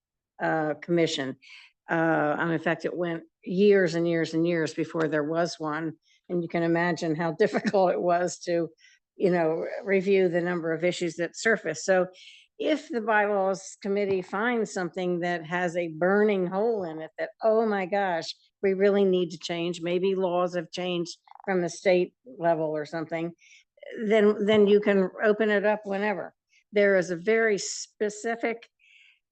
S6: commission. In fact, it went years and years and years before there was one. And you can imagine how difficult it was to, review the number of issues that surfaced. So if the bylaws committee finds something that has a burning hole in it that, oh my gosh, we really need to change, maybe laws have changed from the state level or something, then you can open it up whenever. There is a very specific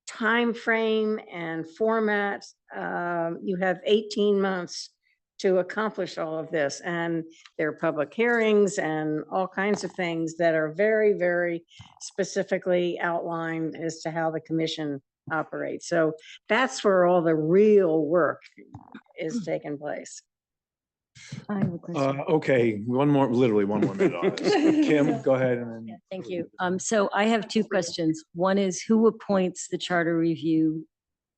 S6: time frame and format. You have 18 months to accomplish all of this. And there are public hearings and all kinds of things that are very, very specifically outlined as to how the commission operate. So that's where all the real work is taking place.
S2: I have a question.
S1: Okay, literally one more minute on this. Kim, go ahead and
S2: Yeah,
S1: then.
S2: thank you. So I have two questions. One is who appoints the Charter Review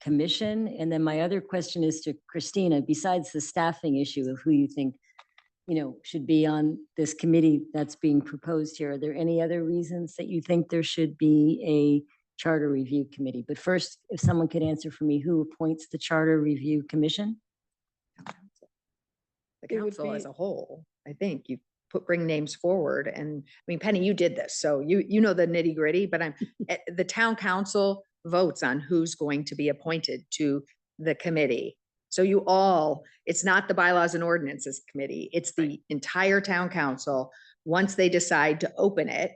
S2: Commission? And then my other question is to Christina, besides the staffing issue of who you think, should be on this committee that's being proposed here, are there any other reasons that you think there should be a Charter Review Committee? But first, if someone could answer for me, who appoints the Charter Review Commission?
S16: The
S3: It would
S16: council as
S3: be-
S16: a whole, I think you bring names forward and, I mean, Penny, you did this, so you know the nitty gritty, but the town council votes on who's going to be appointed to the committee. So you all, it's not the bylaws and ordinances committee, it's the entire town council. Once they decide to open it,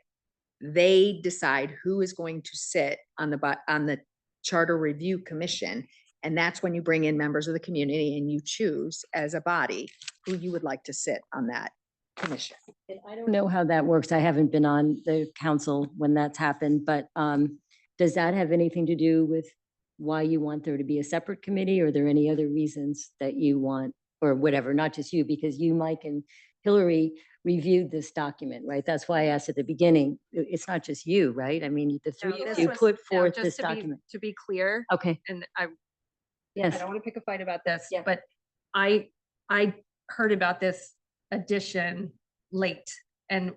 S16: they decide who is going to sit on the Charter Review Commission. And that's when you bring in members of the community and you choose as a body who you would like to sit on that commission.
S2: And I don't know how that works. I haven't been on the council when that's happened, but does that have anything to do with why you want there to be a separate committee? Or are there any other reasons that you want, or whatever, not just you, because you, Mike, and Hillary reviewed this document, right? That's why I asked at the beginning, it's not just you, right? I mean, the three of you put forth this document.
S12: To be clear,
S2: Okay,
S12: and I
S2: yes.
S12: don't want to pick a fight about this,
S2: Yeah.
S12: but I heard about this addition late, and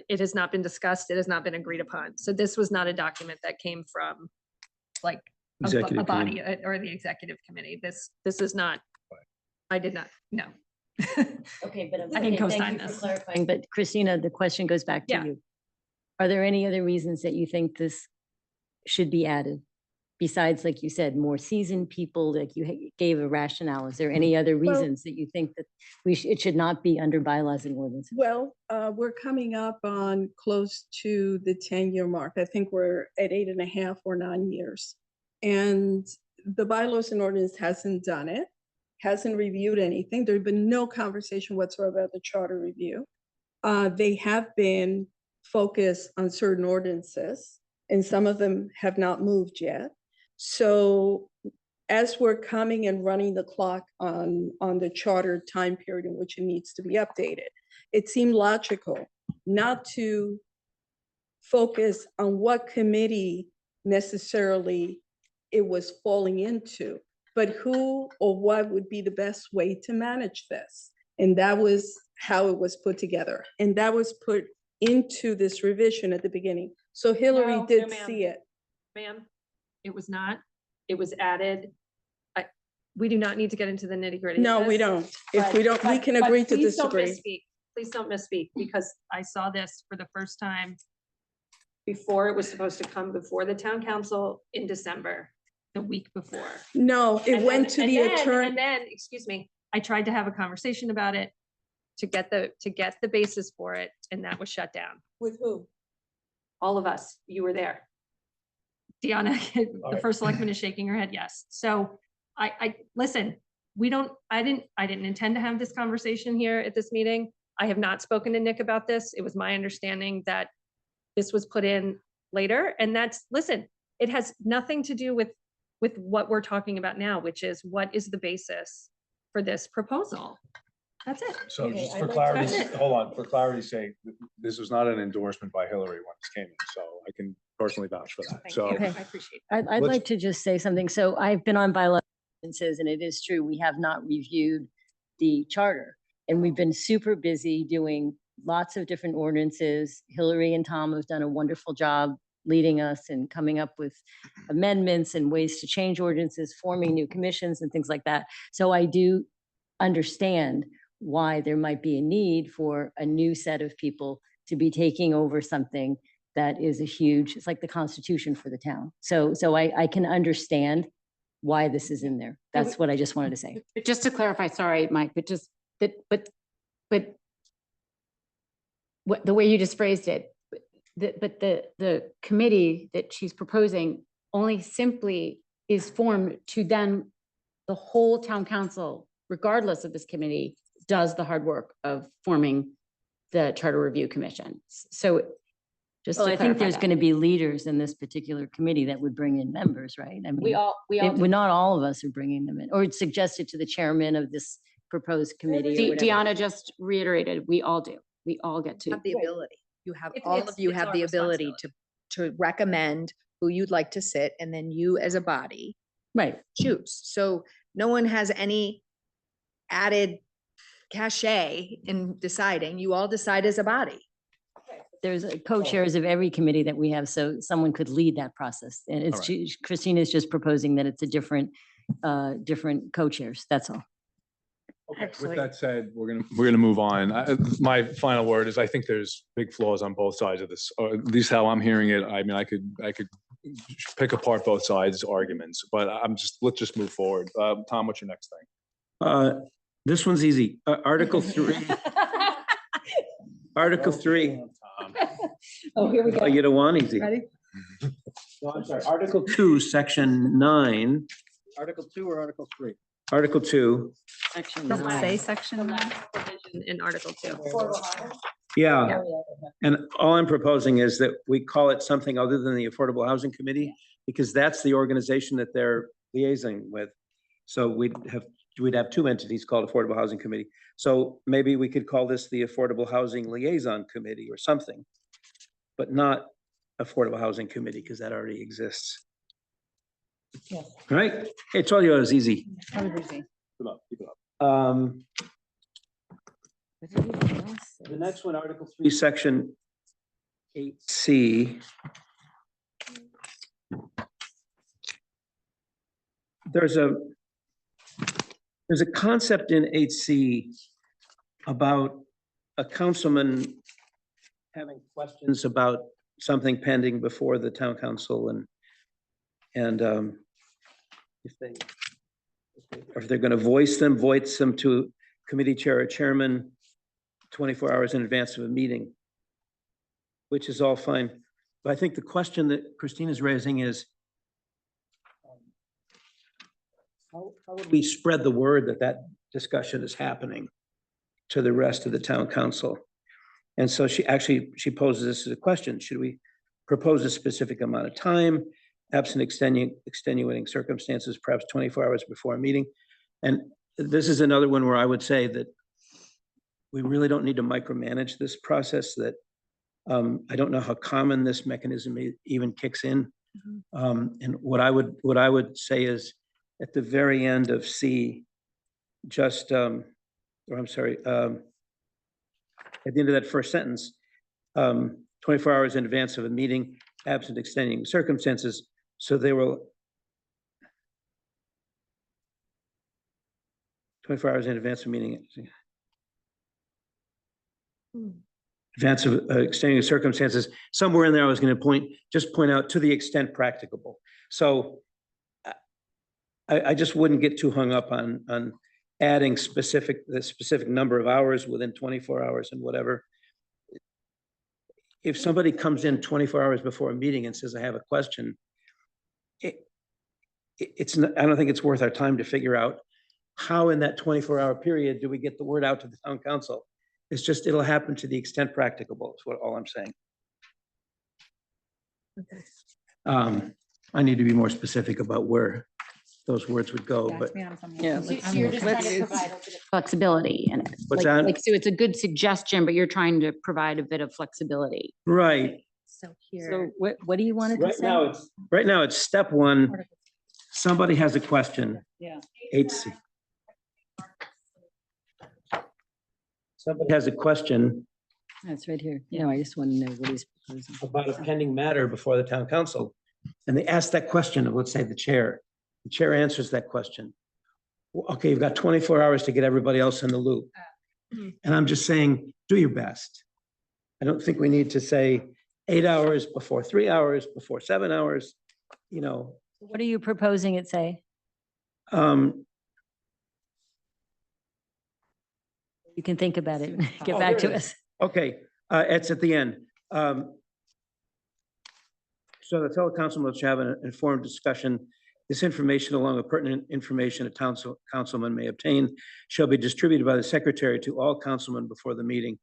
S12: it has not been discussed, it has not been agreed upon. So this was not a document that came from like a
S1: Executive
S12: body or the executive committee. This is not, I did not, no.
S2: Okay, but
S12: I can
S2: okay, thank
S12: co-sign
S2: you for
S12: this.
S2: clarifying. But Christina, the question goes back to
S12: Yeah.
S2: you. Are there any other reasons that you think this should be added? Besides, like you said, more seasoned people, like you gave a rationale. Is there any other
S3: Well-
S2: reasons that you think that it should not be under bylaws and ordinances?
S3: Well, we're coming up on close to the 10-year mark. I think we're at 8.5 or 9 years. And the bylaws and ordinance hasn't done it, hasn't reviewed anything. There's been no conversation whatsoever about the charter review. They have been focused on certain ordinances, and some of them have not moved yet. So as we're coming and running the clock on the charter time period in which it needs to be updated, it seemed logical not to focus on what committee necessarily it was falling into, but who or what would be the best way to manage this. And that was how it was put together. And that was put into this revision at the beginning. So Hillary
S12: No,
S3: did
S12: ma'am.
S3: see it.
S12: Ma'am, it was not, it was added. We do not need to get into the nitty gritty.
S3: No, we don't. If we don't, we can agree to disagree.
S12: Please don't misspeak, because I saw this for the first time before it was supposed to come before the town council in December, the week before.
S3: No, it
S12: And
S3: went
S12: then-
S3: to
S12: and
S3: the
S12: then-
S3: attorney.
S12: And then, excuse me, I tried to have a conversation about it to get the basis for it, and that was shut down.
S3: With who?
S12: All of us, you were there. Deanna, the first selectman is shaking her head, yes. So listen, I didn't intend to have this conversation here at this meeting. I have not spoken to Nick about this. It was my understanding that this was put in later, and listen, it has nothing to do with what we're talking about now, which is what is the basis for this proposal? That's it.
S1: So
S2: Okay,
S1: just
S2: I'd
S1: for
S2: like to-
S1: clarity,
S12: That's it.
S1: hold on, for clarity's sake, this was not an endorsement by Hillary when this came in, so I can personally vouch for that.
S12: Thank
S1: So
S12: you.
S2: Okay.
S12: I appreciate it.
S2: I'd
S1: Let's-
S2: like to just say something. So I've been on bylaws and says, and it is true, we have not reviewed the charter. And we've been super busy doing lots of different ordinances. Hillary and Tom have done a wonderful job leading us and coming up with amendments and ways to change ordinances, forming new commissions and things like that. So I do understand why there might be a need for a new set of people to be taking over something that is it's like the Constitution for the town. So I can understand why this is in there. That's what I just wanted to say.
S7: But just to clarify, sorry, Mike, but what, the way you just phrased it, but the committee that she's proposing only simply is formed to then the whole town council, regardless of this committee, does the hard work of forming the Charter Review Commission. So Just
S2: Well,
S7: to
S2: I think
S7: clarify
S2: there's
S7: that.
S2: going to be leaders in this particular committee that would bring in members, right? I
S7: We
S2: mean,
S7: all
S2: we're not all of us are bringing them in, or it's suggested to the chairman of this proposed committee or whatever.
S7: Deanna just reiterated, we all do. We all get to.
S16: Have the ability. You have,
S12: It's-
S16: all
S12: it's-
S16: of you
S12: it's
S16: have
S12: our
S16: the ability
S12: responsibility.
S16: to recommend who you'd like to sit, and then you as a body
S2: Right.
S16: choose. So no one has any added cachet in deciding. You all decide as a body.
S2: There's co-chairs of every committee that we have, so someone could lead that process. And it's,
S1: All
S2: Christina's just proposing that it's a different co-chairs, that's all.
S1: Okay,
S6: Actually-
S1: with that said, we're gonna move on. My final word is I think there's big flaws on both sides of this, or at least how I'm hearing it. I mean, I could pick apart both sides' arguments, but let's just move forward. Tom, what's your next thing?
S4: This one's easy. Article 3. Article 3.
S12: Oh, here we
S4: Oh, you don't want easy.
S12: Ready?
S4: No, I'm sorry. Article 2, Section 9.
S10: Article 2 or Article 3?
S4: Article 2.
S2: Section
S15: Does it say
S2: nine.
S15: section nine?
S12: In Article 2.
S4: Yeah. And all I'm proposing is that we call it something other than the Affordable Housing Committee, because that's the organization that they're liaising with. So we'd have two entities called Affordable Housing Committee. So maybe we could call this the Affordable Housing Liaison Committee or something, but not Affordable Housing Committee, because that already exists.
S12: Yes.
S4: All right? I told you it was easy.
S15: That was easy.
S1: Keep it up, keep it up.
S4: The next one, Article 3, Section 8C. There's a concept in 8C about a councilman having questions about something pending before the town council and if they're going to voice them to committee chair or chairman 24 hours in advance of a meeting, which is all fine. But I think the question that Christina's raising is, how would we spread the word that discussion is happening to the rest of the town council? And so she poses this as a question: should we propose a specific amount of time, absent extenuating circumstances, perhaps 24 hours before a meeting? And this is another one where I would say that we really don't need to micromanage this process. That I don't know how common this mechanism even kicks in. And what I would say is, at the very end of C, at the end of that first sentence, 24 hours in advance of a meeting, absent extenuating circumstances. So they will 24 hours in advance of a meeting. Advance of extenuating circumstances. Somewhere in there, I was going to point out to the extent practicable. So I just wouldn't get too hung up on adding the specific number of hours within 24 hours and whatever. If somebody comes in 24 hours before a meeting and says, I have a question, I don't think it's worth our time to figure out how in that 24-hour period do we get the word out to the town council. It's just, it'll happen to the extent practicable, is all I'm saying. I need to be more specific about where those words would go, but
S2: Yeah.
S7: So you're just trying to provide a bit of flexibility in it.
S4: What's
S7: Like-
S4: that?
S7: Like, so it's a good suggestion, but you're trying to provide a bit of flexibility.
S4: right.
S16: So
S2: So
S16: here,
S2: what do you want to say?
S4: Right now it's step one. Somebody has a question.
S15: Yeah.
S4: 8C. Somebody has a question
S2: That's right here. No, I just want to know what he's proposing.
S4: about a pending matter before the town council. And they ask that question of, let's say, the chair. The chair answers that question. Well, okay, you've got 24 hours to get everybody else in the loop. And I'm just saying, do your best. I don't think we need to say 8 hours before 3 hours, before 7 hours,
S2: What are you proposing it say? You can think about it. Get
S4: Oh,
S2: back
S4: here
S2: to
S4: it
S2: us.
S4: Okay, it's at the end. So the fellow councilman shall have an informed discussion. This information, along with pertinent information a councilman may obtain, shall be distributed by the secretary to all councilmen before the meeting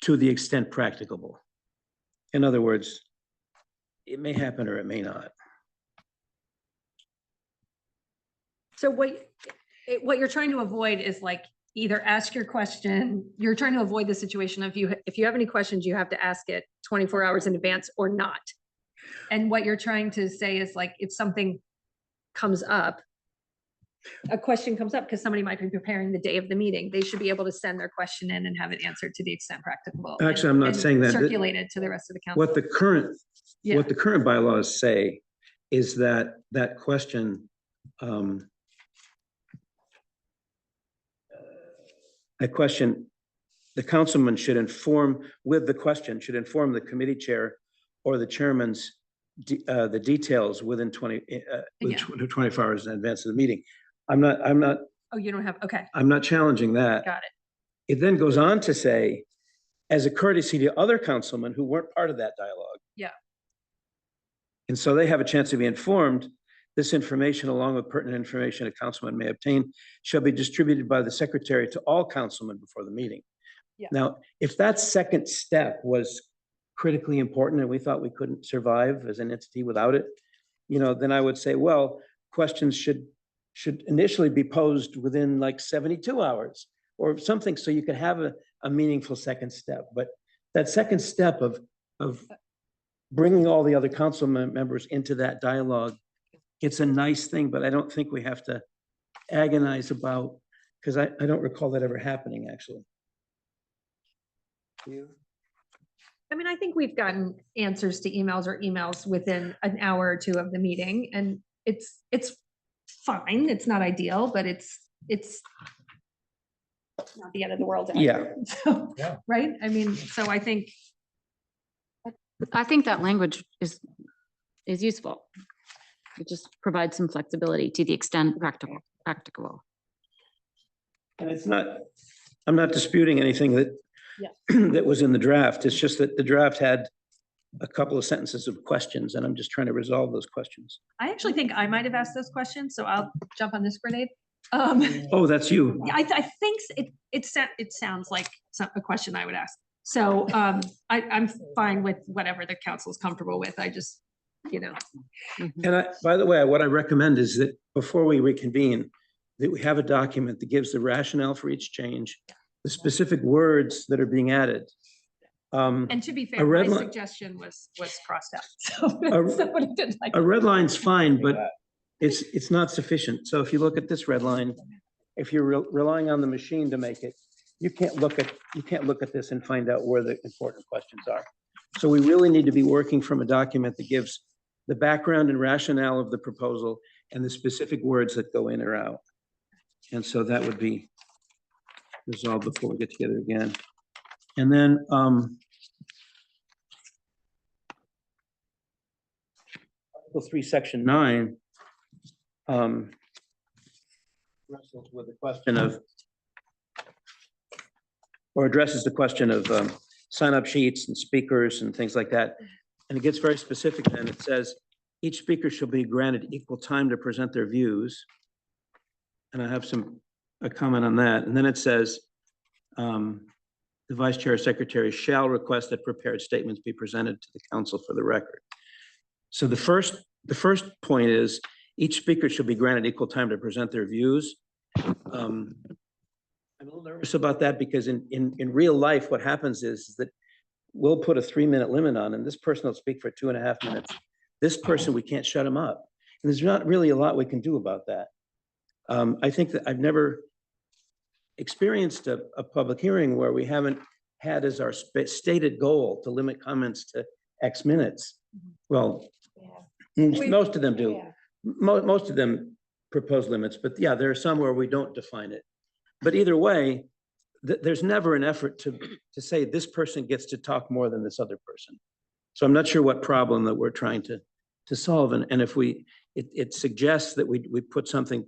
S4: to the extent practicable. In other words, it may happen or it may not.
S12: So what you're trying to avoid is like either ask your question, you're trying to avoid the situation of if you have any questions, you have to ask it 24 hours in advance or not. And what you're trying to say is like, if something comes up, a question comes up because somebody might be preparing the day of the meeting, they should be able to send their question in and have it answered to the extent practicable.
S4: Actually, I'm not
S12: and
S4: saying that.
S12: Circulated to the rest of the council.
S4: What the current
S12: Yeah.
S4: What the current bylaws say is that that question, the councilman should inform the committee chair or the chairman's the details within 24 hours in advance of the meeting. I'm not
S12: Oh, you don't have, okay,
S4: I'm not challenging that.
S12: got it.
S4: It then goes on to say, as a courtesy to other councilmen who weren't part of that dialogue.
S12: Yeah.
S4: And so they have a chance to be informed. This information, along with pertinent information a councilman may obtain, shall be distributed by the secretary to all councilmen before the meeting.
S12: Yeah.
S4: Now, if that second step was critically important and we thought we couldn't survive as an entity without it, then I would say, well, questions should initially be posed within like 72 hours or something, so you could have a meaningful second step. But that second step of bringing all the other council members into that dialogue, it's a nice thing, but I don't think we have to agonize about, because I don't recall that ever happening, actually.
S12: I mean, I think we've gotten answers to emails within an hour or two of the meeting, and it's fine. It's not ideal, but it's not the end of the world.
S4: Yeah.
S12: So, right? I mean, so I think
S7: that language is useful. It just provides some flexibility to the extent practicable.
S4: And I'm not disputing anything that was in the draft. It's just that the draft had a couple of sentences of questions, and I'm just trying to resolve those questions.
S12: I actually think I might have asked those questions, so I'll jump on this grenade.
S4: Oh, that's you.
S12: I think it sounds like a question I would ask. So I'm fine with whatever the council is comfortable with. I just,
S4: And by the way, what I recommend is that before we reconvene, that we have a document that gives the rationale for each change, the specific words that are being added.
S12: And to be fair, my suggestion was crossed out. So somebody didn't like
S4: a red line's fine, but it's not sufficient. So if you look at this red line, if you're relying on the machine to make it, you can't look at this and find out where the important questions are. So we really need to be working from a document that gives the background and rationale of the proposal and the specific words that go in or out. And so that would be resolved before we get together again. And then Article 3, Section 9 wrestles with the question of, or addresses the question of sign-up sheets and speakers and things like that. And it gets very specific then. It says, each speaker shall be granted equal time to present their views. And I have a comment on that. And then it says, the vice chair or secretary shall request that prepared statements be presented to the council for the record. So the first point is each speaker shall be granted equal time to present their views. I'm a little nervous about that because in real life, what happens is that we'll put a 3-minute limit on, and this person will speak for 2.5 minutes. This person, we can't shut him up. And there's not really a lot we can do about that. I think that I've never experienced a public hearing where we haven't had as our stated goal to limit comments to X minutes. Well, most of them do. Most of them propose limits, but yeah, there are some where we don't define it. But either way, there's never an effort to say this person gets to talk more than this other person. So I'm not sure what problem that we're trying to solve. And if it suggests that we put something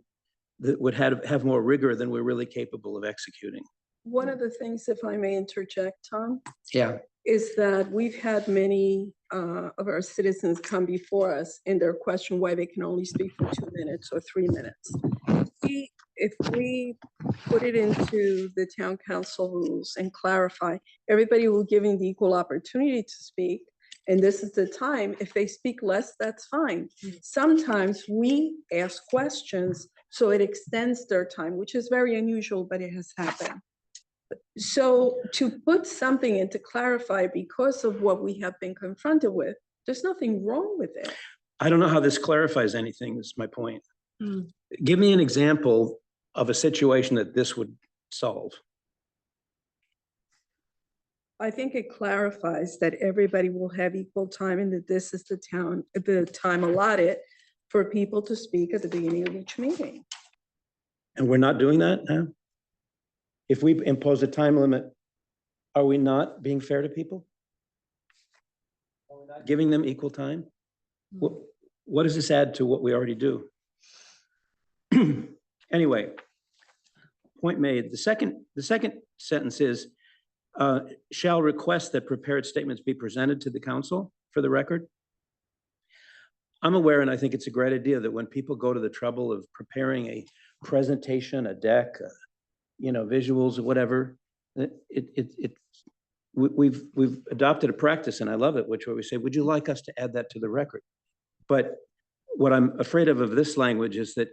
S4: that would have more rigor than we're really capable of executing.
S3: One of the things, if I may interject, Tom,
S4: Yeah.
S3: is that we've had many of our citizens come before us in their question why they can only speak for 2 minutes or 3 minutes. If we put it into the town council rules and clarify, everybody will given the equal opportunity to speak, and this is the time. If they speak less, that's fine. Sometimes we ask questions, so it extends their time, which is very unusual, but it has happened. So to put something in to clarify because of what we have been confronted with, there's nothing wrong with it.
S4: I don't know how this clarifies anything, is my point.
S12: Hmm.
S4: Give me an example of a situation that this would solve.
S3: I think it clarifies that everybody will have equal time and that this is the time allotted for people to speak at the beginning of each meeting.
S4: And we're not doing that now? If we impose a time limit, are we not being fair to people? Are we not giving them equal time? What does this add to what we already do? Anyway, point made. The second sentence is, shall request that prepared statements be presented to the council for the record. I'm aware, and I think it's a great idea, that when people go to the trouble of preparing a presentation, a deck, visuals or whatever, we've adopted a practice, and I love it, which where we say, would you like us to add that to the record? But what I'm afraid of this language is that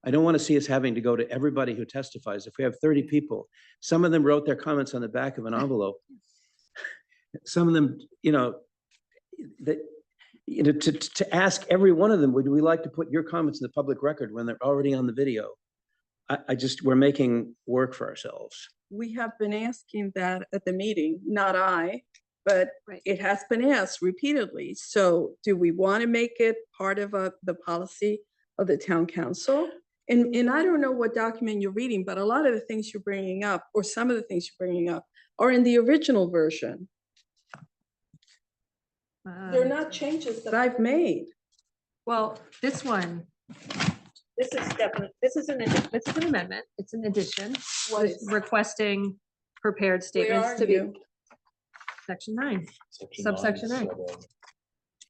S4: I don't want to see us having to go to everybody who testifies. If we have 30 people, some of them wrote their comments on the back of an envelope. Some of them, to ask every one of them, would we like to put your comments in the public record when they're already on the video? We're making work for ourselves.
S3: We have been asking that at the meeting, not I, but it has been asked repeatedly. So do we want to make it part of the policy of the town council? And I don't know what document you're reading, but a lot of the things you're bringing up, or some of the things you're bringing up, are in the original version. They're not changes that I've made.
S12: Well, this one, this is definitely, this is an amendment. It's an addition.
S3: What is-
S12: Requesting prepared
S3: Where
S12: statements
S3: are
S12: to be.
S3: you?
S12: Section 9, subsection 9,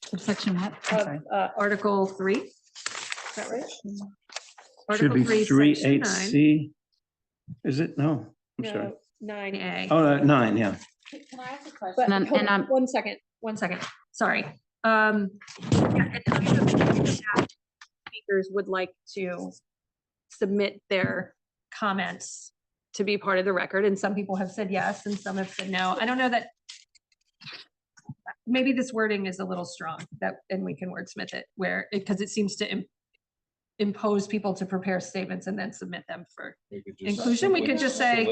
S15: Subsection what? I'm sorry.
S12: Article 3. Is that right?
S4: Should be
S12: Article
S4: 3,
S12: Section
S4: 8,
S12: 9.
S4: C. Is it? No, I'm sorry.
S12: No, 9A.
S4: Oh, 9, yeah.
S12: Can I ask a
S15: And
S12: question?
S15: I'm-
S12: Hold
S15: and
S12: on,
S15: I'm-
S12: one second, sorry. Yeah, at the end of the staff, speakers would like to submit their comments to be part of the record, and some people have said yes, and some have said no. I don't know that, maybe this wording is a little strong, and we can wordsmith it, because it seems to impose people to prepare statements and then submit them for inclusion. We could just say.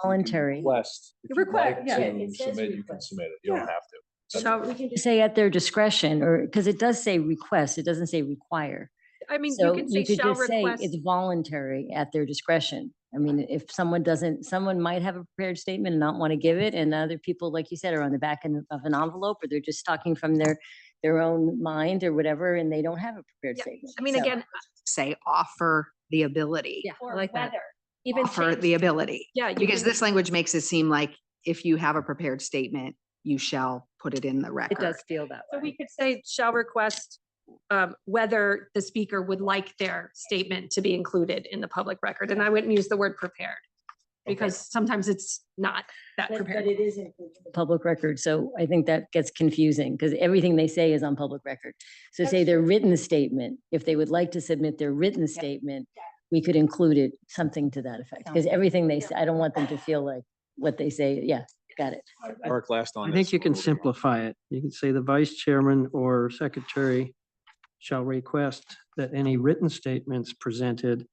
S2: Voluntary.
S1: Request. If you'd
S12: Request,
S1: like
S12: yeah.
S1: to
S2: It says
S1: submit, you can
S2: request.
S1: submit it. You don't
S12: Yeah.
S1: have to.
S12: Shall
S2: We can just say at their discretion, or, because it does say request, it doesn't say require.
S12: I mean, you
S2: So
S12: could say
S2: you could
S12: shall
S2: just say
S12: request.
S2: it's voluntary at their discretion. I mean, if someone might have a prepared statement and not want to give it, and other people, like you said, are on the back end of an envelope, or they're just talking from their own mind or whatever, and they don't have a prepared
S12: Yeah,
S2: statement.
S12: I mean,
S2: So-
S12: again,
S16: Say offer the ability.
S12: yeah,
S15: I like that.
S12: even
S16: Offer
S12: change-
S16: the ability.
S12: Yeah. you
S16: Because
S12: can-
S16: this language makes it seem like if you have a prepared statement, you shall put it in the record.
S15: It does feel that
S12: So we
S15: way.
S12: could say shall request whether the speaker would like their statement to be included in the public record. And I wouldn't use the word prepared because sometimes it's not that
S2: But
S12: prepared.
S2: it is included in the public record, so I think that gets confusing, because everything they say is on public record. So say their written statement, if they would like to submit their written statement, we could include it, something to that effect, because everything they say, I don't want them to feel like what they say, yeah, got it.
S1: Mark, last on
S10: I
S1: this.
S10: think you can simplify it. You can say the vice chairman or secretary shall request that any written statements presented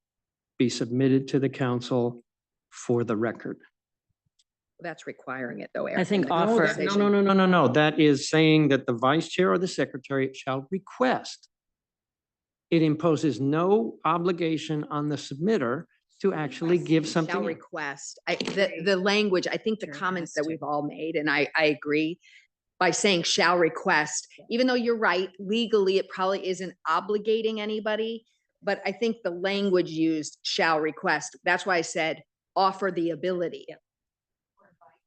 S10: be submitted to the council for the record.
S16: That's requiring it though,
S2: I
S16: Eric.
S2: think
S16: in the
S2: offer-
S16: conversation.
S10: No. That is saying that the vice chair or the secretary shall request. It imposes no obligation on the submitter to actually give
S16: Shall
S10: something. in.
S16: request. The language, I think the
S15: Sure, it
S16: comments
S15: has
S16: that
S15: to.
S16: we've all made, and I agree, by saying shall request, even though you're right, legally, it probably isn't obligating anybody, but I think the language used shall request, that's why I said offer the ability.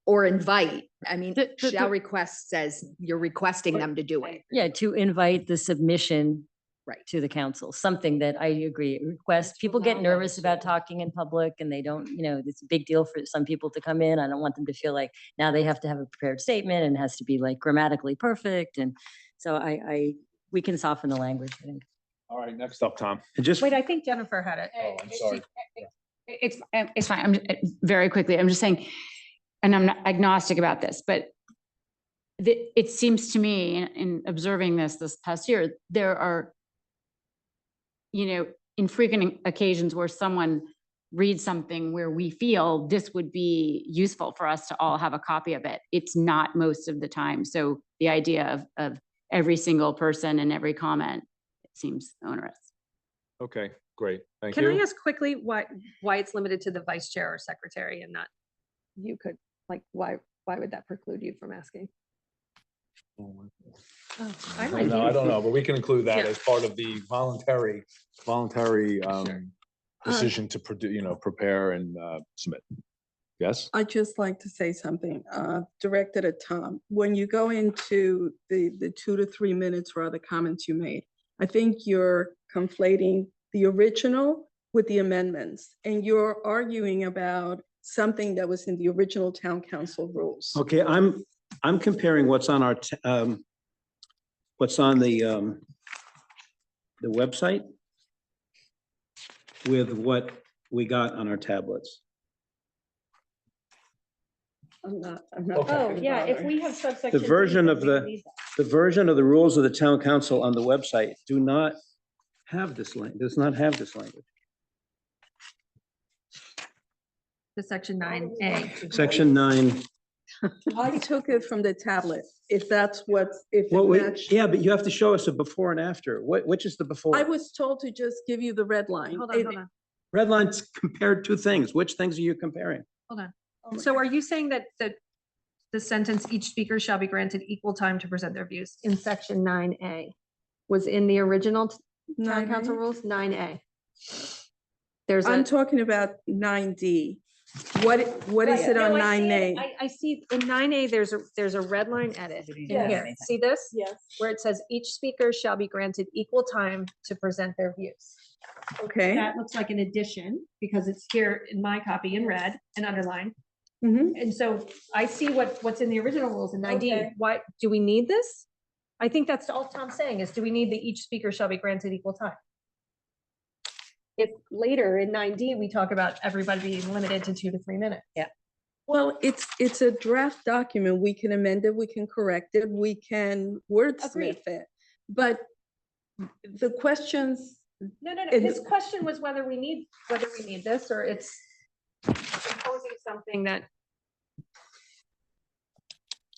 S16: Or invite. I mean, shall request says you're requesting them to do it.
S2: Yeah, to invite the submission
S16: Right.
S2: to the council, something that I agree, request, people get nervous about talking in public and they don't, it's a big deal for some people to come in. I don't want them to feel like now they have to have a prepared statement and it has to be like grammatically perfect. And so we can soften the language, I think.
S1: All right, next up, Tom. And just,
S12: Wait, I think Jennifer had it.
S1: oh, I'm sorry.
S15: It's fine. Very quickly, I'm just saying, and I'm not agnostic about this, but it seems to me in observing this past year, there are, infrequent occasions where someone reads something where we feel this would be useful for us to all have a copy of it. It's not most of the time. So the idea of every single person and every comment, it seems onerous.
S1: Okay, great. Thank
S12: Can
S1: you.
S12: I ask quickly why it's limited to the vice chair or secretary and not, you could, like, why would that preclude you from asking? Oh, I might
S1: No, I
S12: be.
S1: don't know, but we can include that
S12: Yeah.
S1: as part of the voluntary decision to produce, prepare and submit. Yes?
S3: I'd just like to say something directed at Tom. When you go into the 2 to 3 minutes for other comments you made, I think you're conflating the original with the amendments, and you're arguing about something that was in the original town council rules.
S4: Okay, I'm comparing what's on our, what's on the website with what we got on our tablets.
S3: I'm not
S12: Oh,
S3: talking
S12: yeah,
S3: about
S12: if
S3: it.
S12: we have subsection.
S4: The version
S12: D,
S4: of
S12: then we don't need that.
S4: the version of the rules of the town council on the website do not have this does not have this language.
S12: The section 9A.
S4: Section 9.
S3: I took it from the tablet, if that's what's, if
S4: Well,
S3: it matched.
S4: yeah, but you have to show us a before and after. Which is the before?
S3: I was told to just give you the red line.
S12: Hold on, hold on,
S4: Red lines compared two things. Which things are you comparing?
S12: hold on.
S3: Oh my
S12: So are you saying that the sentence, each speaker shall be granted equal time to present their views in section 9A was in the original town
S3: 9A?
S12: council rules, 9A? There's
S3: I'm
S12: a.
S3: talking about 9D. What is it on 9A?
S12: I see in 9A, there's a red line edit in
S3: Yes.
S12: here. See this?
S3: Yes.
S12: Where it says each speaker shall be granted equal time to present their views.
S3: Okay.
S12: That looks like an addition because it's here in my copy in red and underlined.
S3: Mhm.
S12: And so I see what's in the original rules in 9D.
S3: Okay.
S12: Why, do we need this? I think that's all Tom's saying is, do we need that each speaker shall be granted equal time? If later in 9D, we talk about everybody being limited to 2 to 3 minutes.
S2: Yeah.
S3: Well, it's a draft document. We can amend it, we can correct it, we can wordsmith it. But the questions,
S12: No.
S3: It-
S12: His question was whether we need this or it's imposing something that.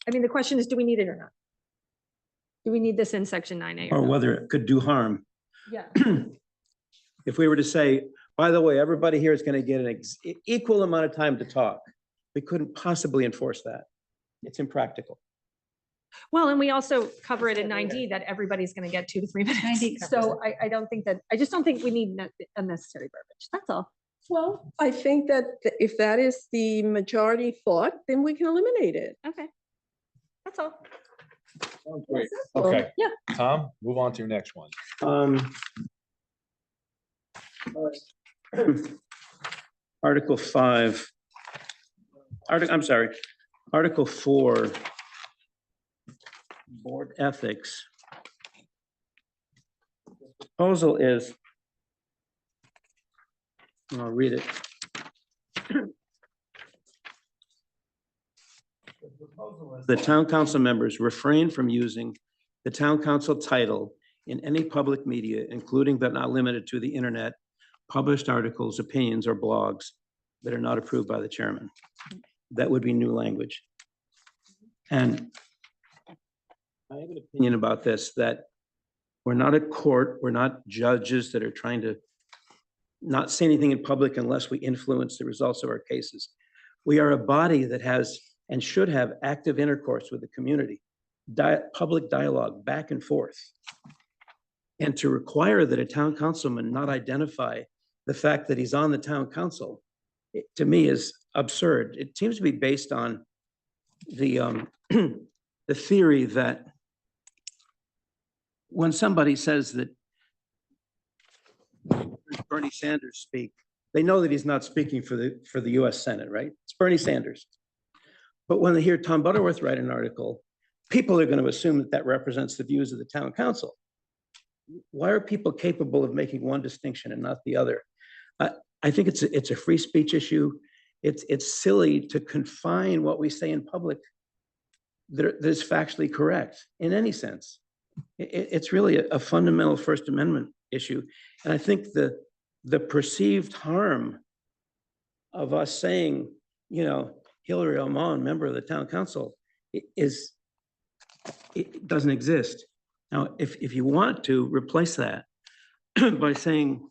S12: I mean, the question is, do we need it or not? Do we need this in section 9A?
S4: Or
S12: not?
S4: whether it could do harm.
S12: Yeah.
S4: If we were to say, by the way, everybody here is going to get an equal amount of time to talk, we couldn't possibly enforce that. It's impractical.
S12: Well, and we also cover it in 9D that everybody's going to get 2 to 3 minutes.
S15: 9D covers
S12: So I just don't think we need unnecessary verbiage. That's all.
S3: well, I think that if that is the majority thought, then we can eliminate it.
S12: Okay. That's all.
S1: Oh, great.
S3: Well,
S1: Okay,
S12: Yeah.
S1: Tom, move on to your next one.
S4: Article 5. Article 4. Board ethics. Proposal is, I'll read it. The town council members refrain from using the town council title in any public media, including but not limited to the internet, published articles, opinions, or blogs that are not approved by the chairman. That would be new language. And I have an opinion about this, that we're not a court, we're not judges that are trying to not say anything in public unless we influence the results of our cases. We are a body that has and should have active intercourse with the community, public dialogue back and forth. And to require that a town councilman not identify the fact that he's on the town council, to me is absurd. It seems to be based on the the theory that when somebody says that
S17: Bernie Sanders speak, they know that he's not speaking for the US Senate, right? It's Bernie Sanders. But when they hear Tom Butterworth write an article, people are going to assume that that represents the views of the town council. Why are people capable of making one distinction and not the other? I think it's a free speech issue. It's silly to confine what we say in public that is factually correct in any sense. It's really a fundamental First Amendment issue. And I think the perceived harm of us saying, you know, Hillary Almond, member of the town council, it doesn't exist. Now, if you want to replace that by saying,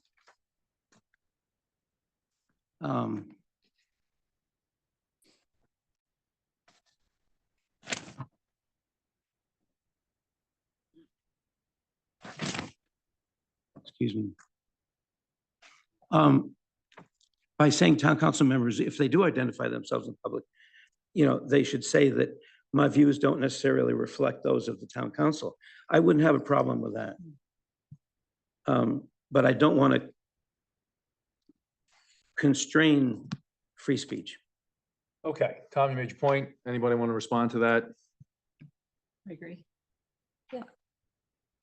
S17: excuse me, by saying town council members, if they do identify themselves in public, you know, they should say that my views don't necessarily reflect those of the town council. I wouldn't have a problem with that. But I don't want to constrain free speech.
S1: Okay, Tom, you made your point. Anybody want to respond to that?
S3: I agree. Yeah.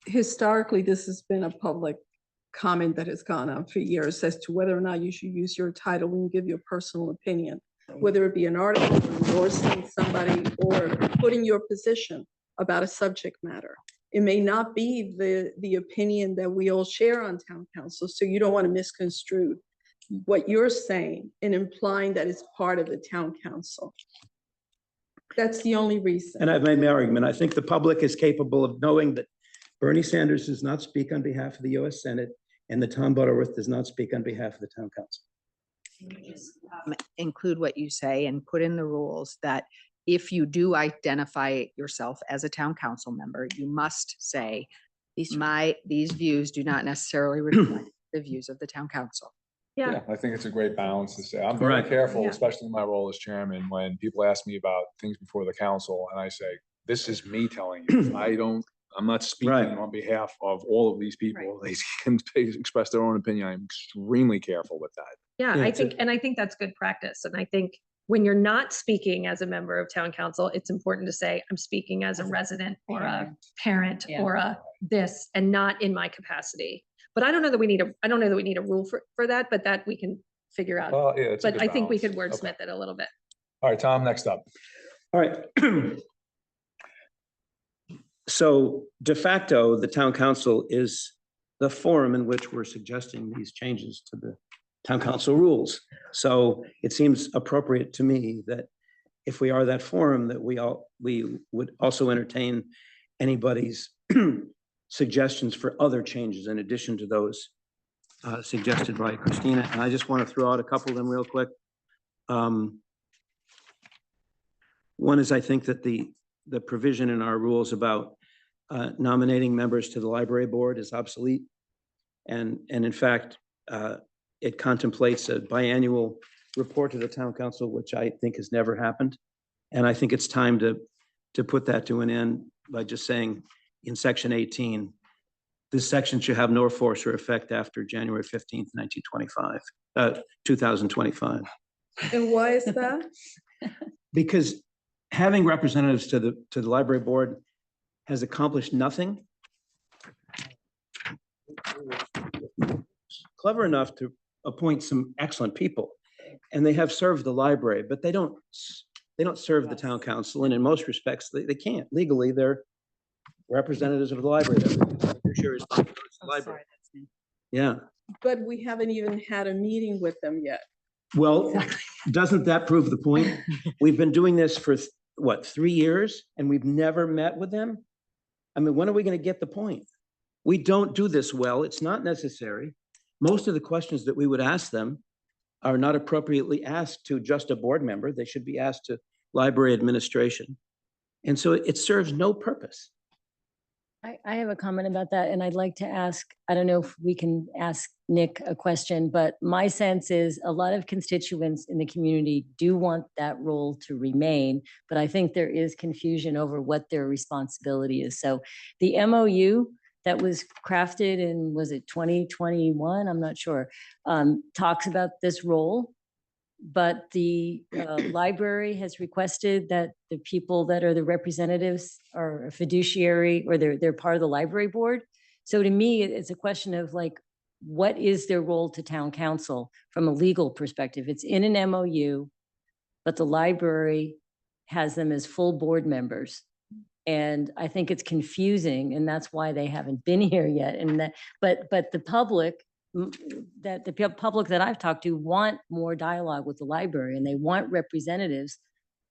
S3: Historically, this has been a public comment that has gone on for years as to whether or not you should use your title when you give your personal opinion, whether it be an article or endorsing somebody or putting your position about a subject matter. It may not be the opinion that we all share on town council, so you don't want to misconstrue what you're saying and implying that it's part of the town council. That's the only reason.
S17: And I've made my argument. I think the public is capable of knowing that Bernie Sanders does not speak on behalf of the US Senate and that Tom Butterworth does not speak on behalf of the town council.
S16: Include what you say and put in the rules that if you do identify yourself as a town council member, you must say, these views do not necessarily reflect the views of the town council.
S12: Yeah.
S18: I think it's a great balance to say. I'm very careful, especially in my role as chairman, when people ask me about things before the council and I say, this is me telling you. I'm not speaking on behalf of all of these people. They can express their own opinion. I'm extremely careful with that.
S12: Yeah, I think that's good practice. And I think when you're not speaking as a member of town council, it's important to say, I'm speaking as a resident or a parent or a this, and not in my capacity. But I don't know that we need a rule for that, but that we can figure out.
S18: Well, yeah, it's a
S12: but
S18: good
S12: I think we could
S18: balance.
S12: wordsmith it a little bit.
S18: All right, Tom, next up.
S17: All right. So de facto, the town council is the forum in which we're suggesting these changes to the town council rules. So it seems appropriate to me that if we are that forum, that we would also entertain anybody's suggestions for other changes in addition to those suggested by Christina. And I just want to throw out a couple of them real quick. One is, I think that the provision in our rules about nominating members to the library board is obsolete. And in fact, it contemplates a biannual report to the town council, which I think has never happened. And I think it's time to put that to an end by just saying in section 18, this section should have no force or effect after January 15th, 2025.
S3: And why is that?
S17: Because having representatives to the library board has accomplished nothing. Clever enough to appoint some excellent people, and they have served the library, but they don't serve the town council, and in most respects, they can't. Legally, they're representatives of the library. They're responsible to the library. Yeah.
S3: But we haven't even had a meeting with them yet.
S17: Well, doesn't that prove the point? We've been doing this for what, 3 years, and we've never met with them? I mean, when are we going to get the point? We don't do this well. It's not necessary. Most of the questions that we would ask them are not appropriately asked to just a board member. They should be asked to library administration. And so it serves no purpose.
S2: I have a comment about that, and I'd like to ask, I don't know if we can ask Nick a question, but my sense is a lot of constituents in the community do want that role to remain, but I think there is confusion over what their responsibility is. So the MOU that was crafted in, was it 2021? I'm not sure, talks about this role. But the library has requested that the people that are the representatives are a fiduciary, or they're part of the library board. So to me, it's a question of like, what is their role to town council from a legal perspective? It's in an MOU, but the library has them as full board members. And I think it's confusing, and that's why they haven't been here yet. And that, but the public, that the public that I've talked to want more dialogue with the library, and they want representatives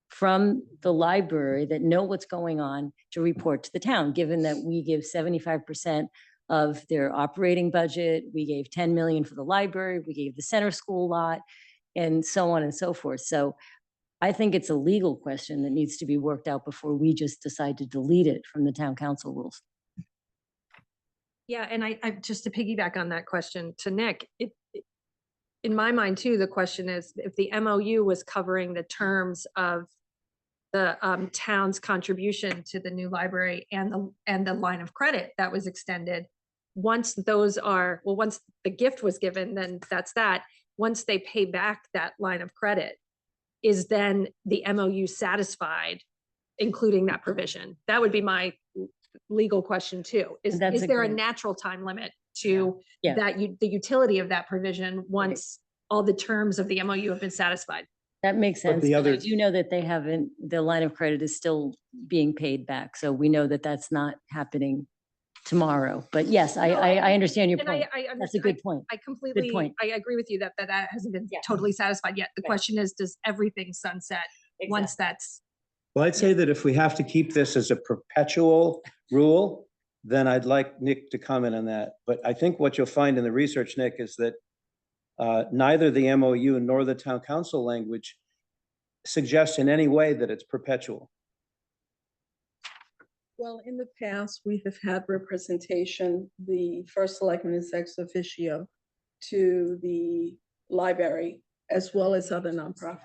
S2: from the library that know what's going on to report to the town, given that we give 75% of their operating budget. We gave 10 million for the library, we gave the center school lot, and so on and so forth. So I think it's a legal question that needs to be worked out before we just decide to delete it from the town council rules.
S12: Yeah, and I just to piggyback on that question to Nick, in my mind too, the question is if the MOU was covering the terms of the town's contribution to the new library and the line of credit that was extended, once those are, well, once the gift was given, then that's that. Once they pay back that line of credit, is then the MOU satisfied, including that provision? That would be my legal question too. Is there a natural time limit to the utility of that provision once all the terms of the MOU have been satisfied?
S2: That makes sense.
S17: the
S2: But I
S17: other-
S2: do know that they haven't, the line of credit is still being paid back. So we know that that's not happening tomorrow. But yes, I understand your
S12: And
S2: point.
S12: I
S2: That's a good point.
S12: I completely,
S2: point.
S12: I agree with you that that hasn't been totally satisfied yet. The question is, does everything sunset once that's?
S17: Well, I'd say that if we have to keep this as a perpetual rule, then I'd like Nick to comment on that. But I think what you'll find in the research, Nick, is that neither the MOU nor the town council language suggests in any way that it's perpetual.
S3: Well, in the past, we have had representation, the first selectman is ex officio to the library as well as other nonprofits.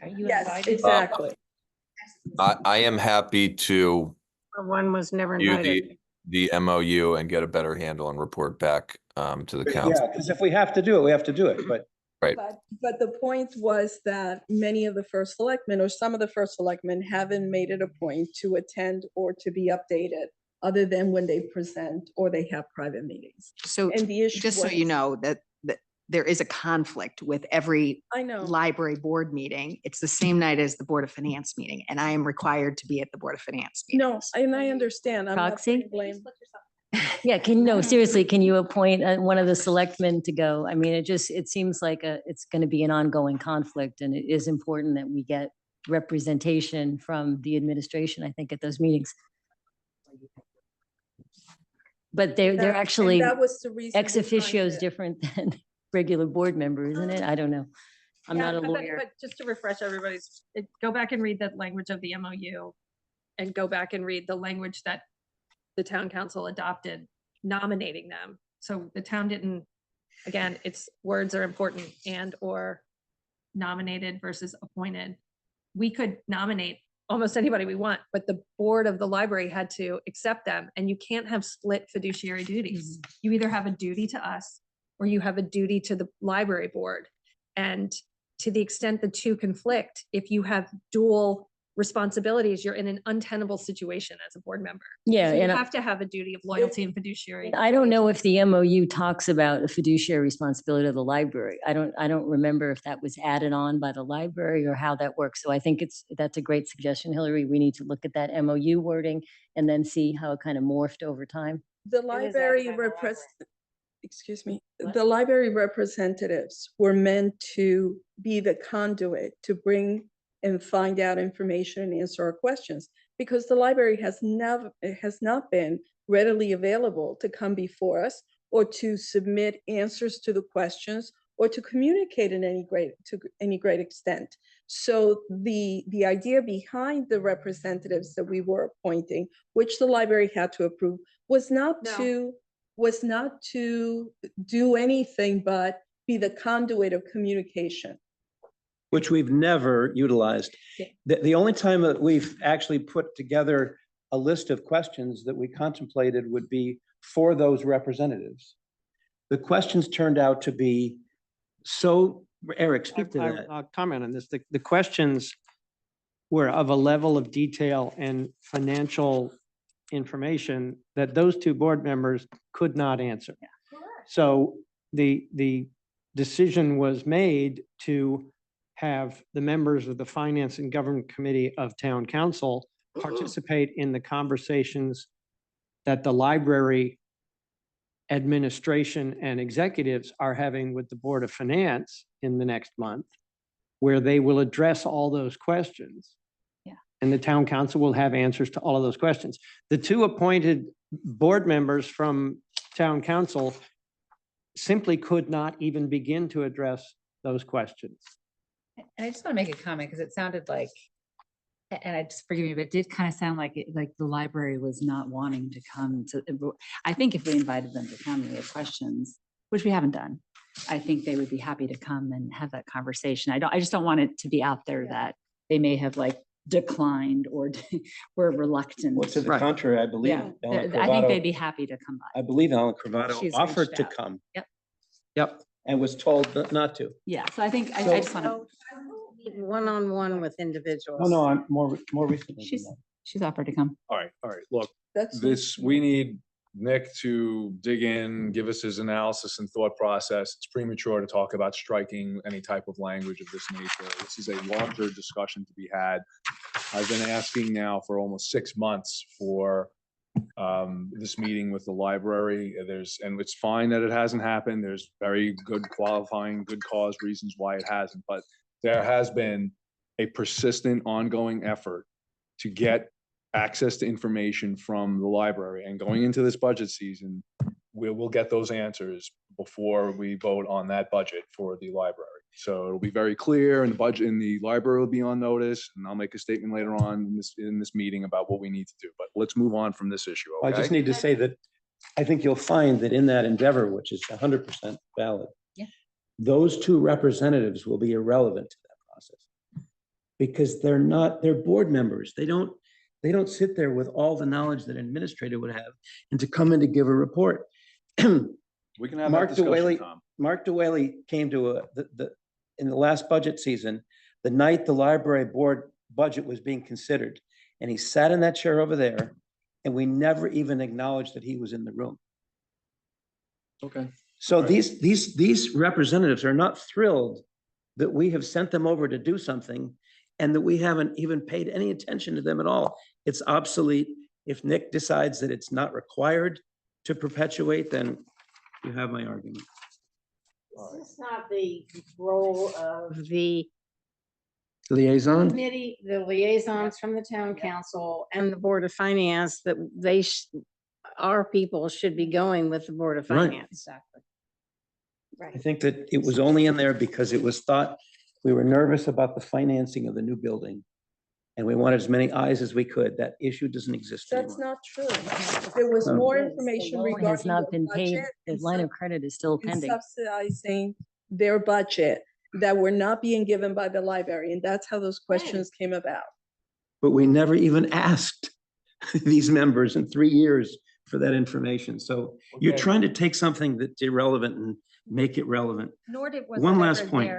S6: Are you
S3: Yes,
S6: invited?
S3: exactly.
S14: I am happy to
S6: One was never
S14: view
S6: invited.
S14: the MOU and get a better handle and report back to the council.
S17: Yeah, because if we have to do it, we have to do it, but.
S14: Right.
S3: But the point was that many of the first selectmen or some of the first selectmen haven't made it a point to attend or to be updated other than when they present or they have private meetings.
S16: So
S3: And the issue
S16: just so you
S3: was-
S16: know that there is a conflict with every
S3: I know.
S16: library board meeting. It's the same night as the Board of Finance meeting, and I am required to be at the Board of Finance meeting.
S3: No, and I understand. I'm not
S2: Proxy?
S3: putting blame.
S2: Yeah, no, seriously, can you appoint one of the selectmen to go? I mean, it seems like it's going to be an ongoing conflict, and it is important that we get representation from the administration, I think, at those meetings. But they're
S3: And
S2: actually,
S3: that was the reason
S2: ex
S3: behind
S2: officio is
S3: it.
S2: different than regular board member, isn't it? I don't know. I'm
S12: Yeah,
S2: not a
S12: but-
S2: lawyer.
S12: But just to refresh everybody's, go back and read the language of the MOU and go back and read the language that the town council adopted nominating them. So the town didn't, again, it's words are important and or nominated versus appointed. We could nominate almost anybody we want, but the board of the library had to accept them, and you can't have split fiduciary duties. You either have a duty to us or you have a duty to the library board. And to the extent the two conflict, if you have dual responsibilities, you're in an untenable situation as a board member.
S2: Yeah,
S12: So you
S2: and
S12: have to have a duty of loyalty and fiduciary.
S2: I don't know if the MOU talks about a fiduciary responsibility of the library. I don't remember if that was added on by the library or how that works. So I think that's a great suggestion, Hillary. We need to look at that MOU wording and then see how it kind of morphed over time.
S3: The library excuse me, the library representatives were meant to be the conduit to bring and find out information and answer our questions, because the library has not been readily available to come before us or to submit answers to the questions or to communicate in any great extent. So the idea behind the representatives that we were appointing, which the library had to approve, was not to do anything but be the conduit of communication.
S17: Which we've never utilized. The only time that we've actually put together a list of questions that we contemplated would be for those representatives. The questions turned out to be so, Eric, speak to that.
S10: I'll comment on this. The questions were of a level of detail and financial information that those two board members could not answer. So the decision was made to have the members of the Finance and Government Committee of Town Council participate in the conversations that the library administration and executives are having with the Board of Finance in the next month, where they will address all those questions.
S15: Yeah.
S10: And the town council will have answers to all of those questions. The two appointed board members from town council simply could not even begin to address those questions.
S15: And I just want to make a comment because it sounded like, and I just forgive me, but it did kind of sound like like the library was not wanting to come to. I think if we invited them to come and we had questions, which we haven't done, I think they would be happy to come and have that conversation. I just don't want it to be out there that they may have like declined or were reluctant.
S17: Well, to the contrary, I believe.
S15: Yeah,
S17: Ellen
S15: I think
S17: Cravato-
S15: they'd be happy to come by.
S17: I believe Alan Cravato
S15: She's
S17: offered
S15: reached
S17: to
S15: out.
S17: come.
S15: Yep.
S10: Yep.
S17: And was told not to.
S15: Yeah, so I think, I
S17: So-
S15: just want to,
S6: One-on-one with individuals.
S17: Oh, no, I'm more recently. than
S15: she's,
S17: that.
S15: she's offered to come.
S18: All right, look,
S3: That's
S18: we need Nick to dig in, give us his analysis and thought process. It's premature to talk about striking any type of language of this nature. This is a larger discussion to be had. I've been asking now for almost 6 months for this meeting with the library. And it's fine that it hasn't happened. There's very good qualifying, good cause reasons why it hasn't, but there has been a persistent ongoing effort to get access to information from the library, and going into this budget season, we'll get those answers before we vote on that budget for the library. So it'll be very clear, and the budget in the library will be on notice, and I'll make a statement later on in this meeting about what we need to do, but let's move on from this issue,
S17: I
S18: okay?
S17: just need to say that I think you'll find that in that endeavor, which is 100% valid,
S15: Yeah.
S17: those two representatives will be irrelevant to that process. Because they're board members. They don't sit there with all the knowledge that an administrator would have and to come in to give a report.
S18: We can have that
S17: Mark
S18: discussion,
S17: DeWhaley,
S18: Tom.
S17: Mark DeWhaley came to in the last budget season, the night the library board budget was being considered. And he sat in that chair over there, and we never even acknowledged that he was in the room.
S18: Okay.
S17: So these representatives are not thrilled that we have sent them over to do something and that we haven't even paid any attention to them at all. It's obsolete. If Nick decides that it's not required to perpetuate, then you have my argument.
S6: This is not the role of the
S17: Liaison?
S6: committee, the liaisons from the town council and the Board of Finance, that our people should be going with the Board of
S17: Right.
S6: Finance. Exactly.
S17: I think that it was only in there because it was thought, we were nervous about the financing of the new building. And we wanted as many eyes as we could. That issue doesn't exist
S3: That's
S17: anymore.
S3: not true. There was more
S2: The
S3: information
S2: loan
S3: regarding.
S2: has not
S3: the
S2: been paid.
S3: budget
S2: The
S3: and
S2: line of credit is still
S3: and
S2: pending.
S3: subsidizing their budget that were not being given by the library. And that's how those questions came about.
S17: But we never even asked these members in 3 years for that information. So you're
S18: Okay.
S17: trying to take something that's irrelevant and make it relevant.
S12: Nor did,
S17: One last point.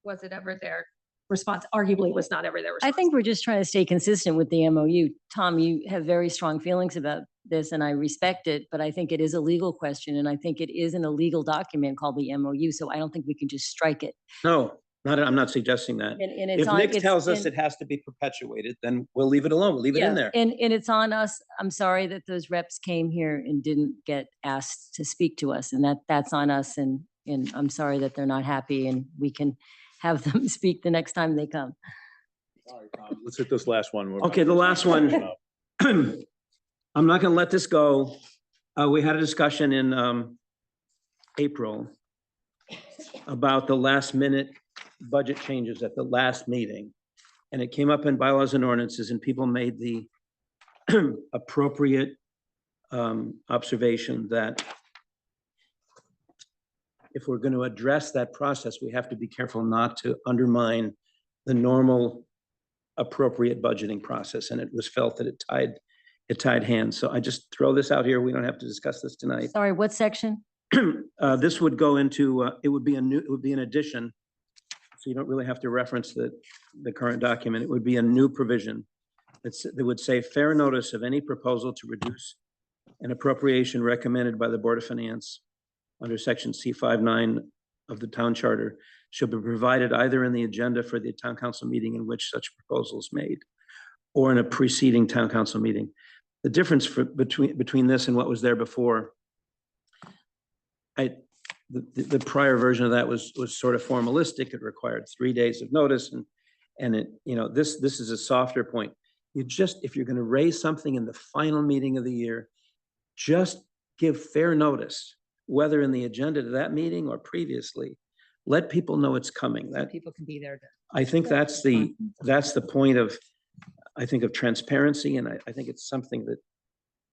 S12: Was it ever their response? Arguably, it was not ever their
S2: I
S12: response.
S2: think we're just trying to stay consistent with the MOU. Tom, you have very strong feelings about this and I respect it, but I think it is a legal question and I think it is in a legal document called the MOU. So I don't think we can just strike it.
S17: No, I'm not suggesting that.
S2: And it's
S17: If
S2: on-
S17: Nick
S2: it's
S17: tells us
S2: in-
S17: it has to be perpetuated, then we'll leave it alone. We'll leave it in
S2: Yeah,
S17: there.
S2: and it's on us. I'm sorry that those reps came here and didn't get asked to speak to us and that's on us. And I'm sorry that they're not happy and we can have them speak the next time they come.
S18: All right, Tom, let's hit this last one.
S17: Okay, the last one. I'm not gonna let this go. We had a discussion in April about the last minute budget changes at the last meeting. And it came up in bylaws and ordinances and people made the appropriate observation that if we're going to address that process, we have to be careful not to undermine the normal appropriate budgeting process. And it was felt that it tied it tied hands. So I just throw this out here. We don't have to discuss this tonight.
S2: Sorry, what section?
S17: This would go into, it would be an addition. So you don't really have to reference the current document. It would be a new provision that would say fair notice of any proposal to reduce an appropriation recommended by the Board of Finance under section C59 of the town charter shall be provided either in the agenda for the town council meeting in which such proposal is made or in a preceding town council meeting. The difference between this and what was there before, the prior version of that was sort of formalistic. It required 3 days of notice, and it, this is a softer point. If you're going to raise something in the final meeting of the year, just give fair notice, whether in the agenda to that meeting or previously. Let people know it's coming. That
S15: People can be there.
S17: I think that's the point of, I think, of transparency, and I think it's something that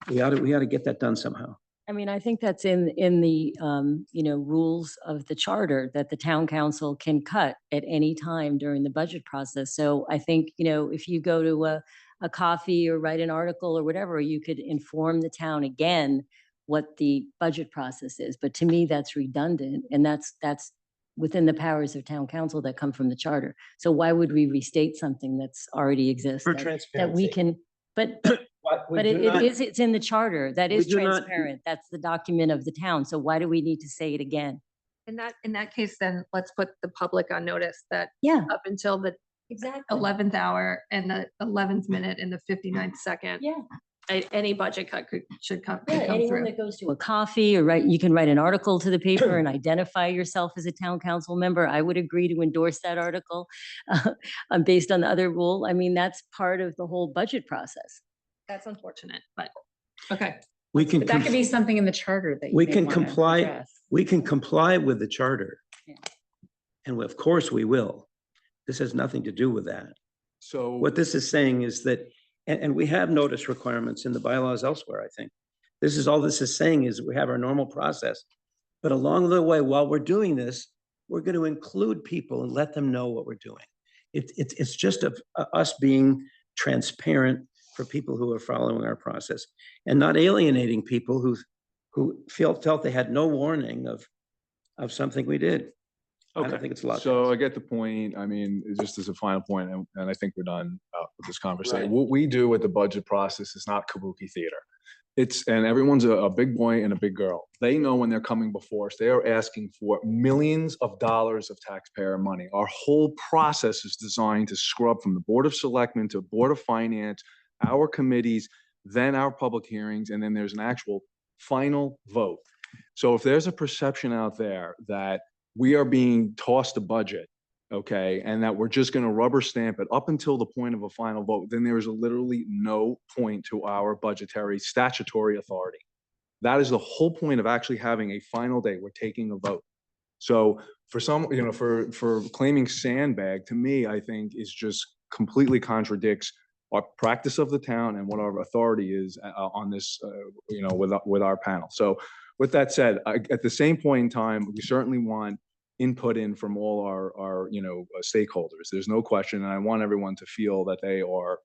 S17: we ought to get that done somehow.
S2: I mean, I think that's in the, rules of the charter that the town council can cut at any time during the budget process. So I think, if you go to a coffee or write an article or whatever, you could inform the town again what the budget process is. But to me, that's redundant, and that's within the powers of town council that come from the charter. So why would we restate something that's already exists?
S17: For
S2: that we
S17: transparency.
S2: can, but it's in the charter. That is transparent. That's the document of the town. So why do we need to say it again?
S12: In that case, then let's put the public on notice that
S2: Yeah,
S12: up until the
S2: exactly.
S12: 11th hour and the 11th minute and the 59th second,
S2: Yeah.
S12: any budget cut should come
S2: Yeah, anyone
S12: through.
S2: that goes to a coffee or you can write an article to the paper and identify yourself as a town council member. I would agree to endorse that article based on the other rule. I mean, that's part of the whole budget process.
S12: That's unfortunate, but okay.
S17: We can,
S15: But that could be something in the charter that you
S17: we
S15: may
S17: can
S15: wanna
S17: comply,
S15: address.
S17: we can comply with the charter.
S2: Yeah.
S17: And of course we will. This has nothing to do with that.
S18: So
S17: What this is saying is that, and we have notice requirements in the bylaws elsewhere, I think. All this is saying is we have our normal process. But along the way, while we're doing this, we're going to include people and let them know what we're doing. It's just us being transparent for people who are following our process and not alienating people who felt they had no warning of something we did. I don't think it's a lot.
S18: So I get the point. I mean, just as a final point, and I think we're done with this conversation. What we do with the budget process is not kabuki theater. And everyone's a big boy and a big girl. They know when they're coming before us, they are asking for millions of dollars of taxpayer money. Our whole process is designed to scrub from the Board of Selectmen to Board of Finance, our committees, then our public hearings, and then there's an actual final vote. So if there's a perception out there that we are being tossed a budget, okay, and that we're just going to rubber stamp it up until the point of a final vote, then there is literally no point to our budgetary statutory authority. That is the whole point of actually having a final day. We're taking a vote. So for some, for claiming sandbag, to me, I think is just completely contradicts our practice of the town and what our authority is on this, with our panel. So with that said, at the same point in time, we certainly want input in from all our stakeholders. There's no question. And I want everyone to feel that they are,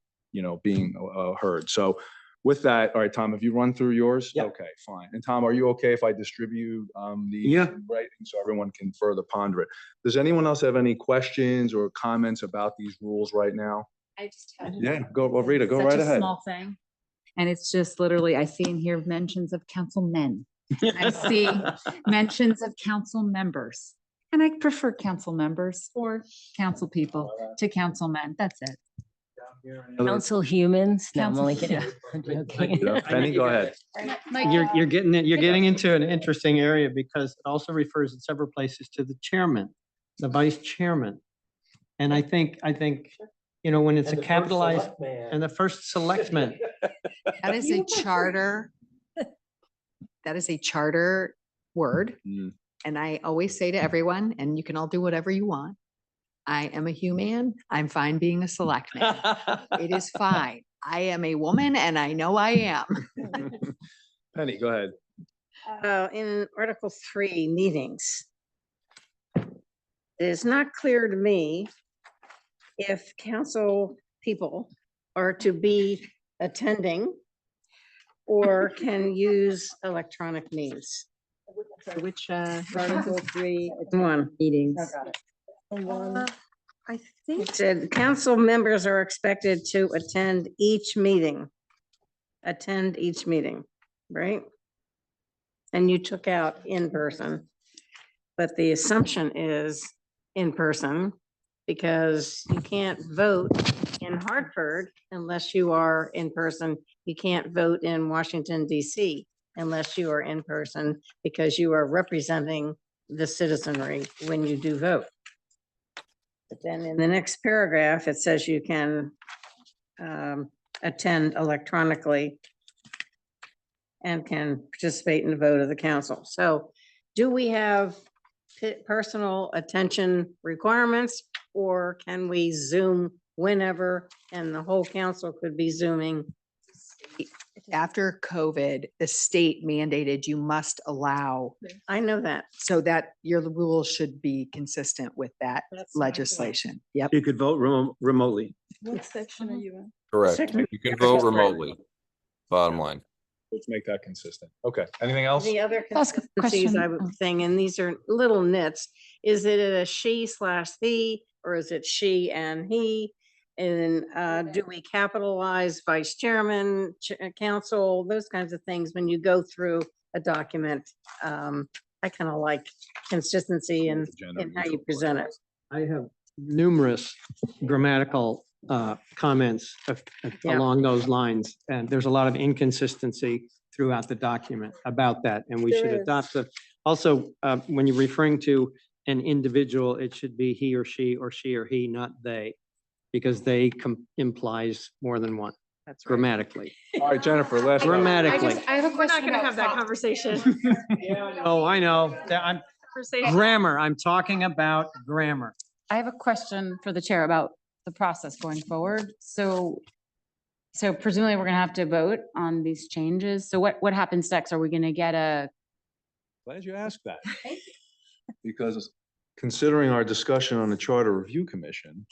S18: being heard. So with that, all right, Tom, have you run through yours?
S17: Yep.
S18: Okay, fine. And Tom, are you okay if I distribute
S17: Yeah.
S18: writing so everyone can further ponder it? Does anyone else have any questions or comments about these rules right now?
S15: I just have.
S18: Yeah, go, Rita, go
S15: Such
S18: right
S15: a
S18: ahead.
S15: Small thing. And it's just literally, I see in here mentions of councilmen. I see mentions of council members. And I prefer council members or council people to councilmen. That's it.
S2: Council humans. No, I'm
S15: Council-
S2: only kidding.
S15: yeah.
S2: I'm joking.
S18: Penny, go ahead.
S10: You're getting into an interesting area because it also refers in several places to the chairman, the vice chairman. And I think, when it's a capitalized and the first selectman.
S16: That is a charter. That is a charter word.
S18: Mm.
S16: And I always say to everyone, and you can all do whatever you want. I am a human. I'm fine being a selectman. It is fine. I am a woman and I know I am.
S18: Penny, go ahead.
S6: In Article 3, meetings. It is not clear to me if council people are to be attending or can use electronic means.
S16: Which, Article 3.
S6: One.
S16: Meetings.
S6: I think it said council members are expected to attend each meeting. Attend each meeting, right? And you took out in person. But the assumption is in person because you can't vote in Hartford unless you are in person. You can't vote in Washington DC unless you are in person because you are representing the citizenry when you do vote. But then in the next paragraph, it says you can attend electronically and can participate in the vote of the council. So do we have personal attention requirements, or can we Zoom whenever and the whole council could be Zooming?
S16: After COVID, the state mandated you must allow.
S6: I know that.
S16: So that your rules should be consistent with that
S6: That's my point.
S16: legislation. Yep.
S17: You could vote remotely.
S3: What section are you in?
S14: Correct.
S6: Second.
S14: You can vote remotely. Bottom line.
S18: Let's make that consistent. Okay, anything else?
S6: The other
S7: Ask a
S6: consistencies I
S7: question.
S6: would think, and these are little nits, is it a she/he, or is it she and he? And do we capitalize vice chairman, council, those kinds of things when you go through a document? I kind of like consistency in how you present it.
S10: I have numerous grammatical comments
S6: Yeah.
S10: along those lines, and there's a lot of inconsistency throughout the document about that, and we
S3: There
S10: should
S3: is.
S10: adopt the, also, when you're referring to an individual, it should be he or she or he, not they, because they implies more than one.
S16: That's right.
S10: Grammatically.
S18: All right, Jennifer, last. one.
S10: Grammatically.
S12: I have a question. We're not gonna have that conversation.
S10: Oh, I know. I'm
S12: Conversation.
S10: grammar. I'm talking about grammar.
S7: I have a question for the chair about the process going forward. So presumably we're gonna have to vote on these changes. So what happens next? Are we gonna get a,
S1: Glad you asked that. Because considering our discussion on the Charter Review Commission,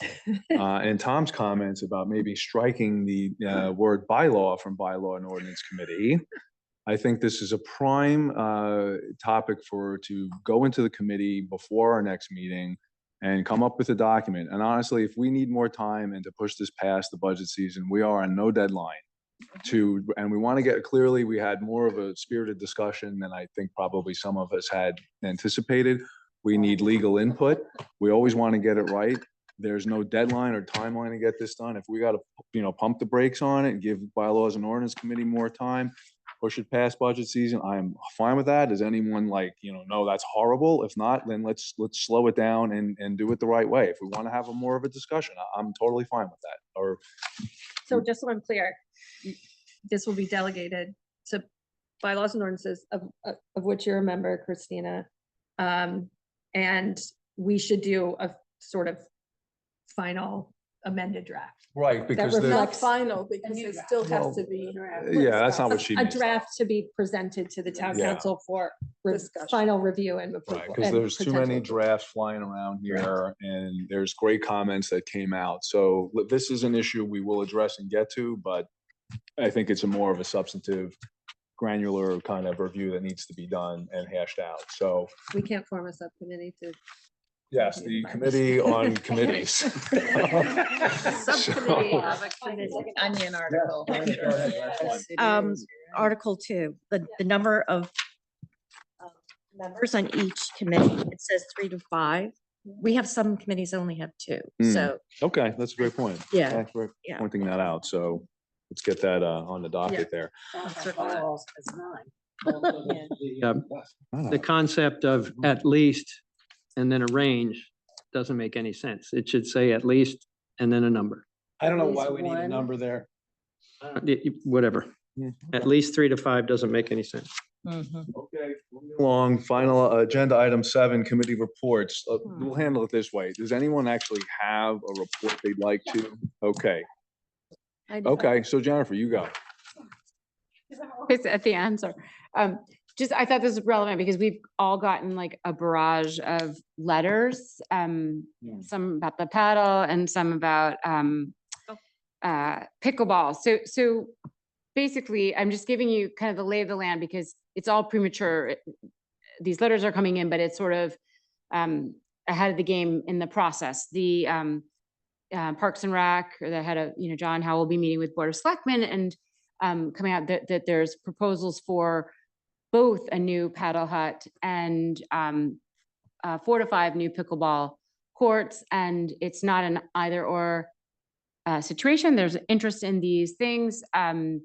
S1: and Tom's comments about maybe striking the word bylaw from Bylaw and Ordinance Committee, I think this is a prime topic to go into the committee before our next meeting and come up with a document. And honestly, if we need more time and to push this past the budget season, we are on no deadline and we want to get clearly, we had more of a spirited discussion than I think probably some of us had anticipated. We need legal input. We always want to get it right. There's no deadline or timeline to get this done. If we got to, pump the brakes on it and give Bylaws and Ordinance Committee more time, push it past budget season, I'm fine with that. Does anyone no, that's horrible? If not, then let's slow it down and do it the right way. If we want to have more of a discussion, I'm totally fine with that. Or
S12: So just so I'm clear, this will be delegated to bylaws and ordinances of which you're a member, Christina. And we should do a sort of final amended draft.
S1: right, because
S12: reflects-
S3: Not final, because it still has to be.
S1: yeah, that's not what she
S12: A
S1: means.
S12: draft to be presented to the town
S1: Yeah.
S12: council for
S3: Discussion.
S12: final review and
S1: Right,
S12: approval.
S1: because
S12: and
S1: there's too many
S12: potential.
S1: drafts flying around here and there's great comments that came out. So this is an issue we will address and get to, but I think it's more of a substantive, granular kind of review that needs to be done and hashed out. So
S12: We can't form a subcommittee to.
S1: yes, the Committee on Committees.
S12: Subcommittee of a committee.
S2: Onion article.
S19: Article 2, the number of members on each committee, it says 3 to 5. We have some committees that only have 2,
S1: Hmm.
S19: so,
S1: Okay, that's a great point.
S19: Yeah,
S1: Thanks for
S19: yeah.
S1: pointing that out. So let's get that on the docket there.
S10: The concept of at least and then a range doesn't make any sense. It should say at least and then a number.
S17: I don't know
S6: At
S17: why
S6: least
S17: we need a
S6: one.
S17: number there.
S10: Whatever. At least 3 to 5 doesn't make any sense.
S1: Okay, moving along, final agenda item 7, committee reports. We'll handle it this way. Does anyone actually have a report they'd like to? Okay, okay, so Jennifer, you go.
S7: it's at the answer. Just, I thought this was relevant because we've all gotten like a barrage of letters, some about the paddle and some about pickleball. So basically, I'm just giving you kind of the lay of the land because it's all premature. These letters are coming in, but it's sort of ahead of the game in the process. The Parks and Rec, or the head of, John Howe will be meeting with Board of Selectmen and coming out that there's proposals for both a new paddle hut and 4 to 5 new pickleball courts. And it's not an either or situation. There's interest in these things. Maybe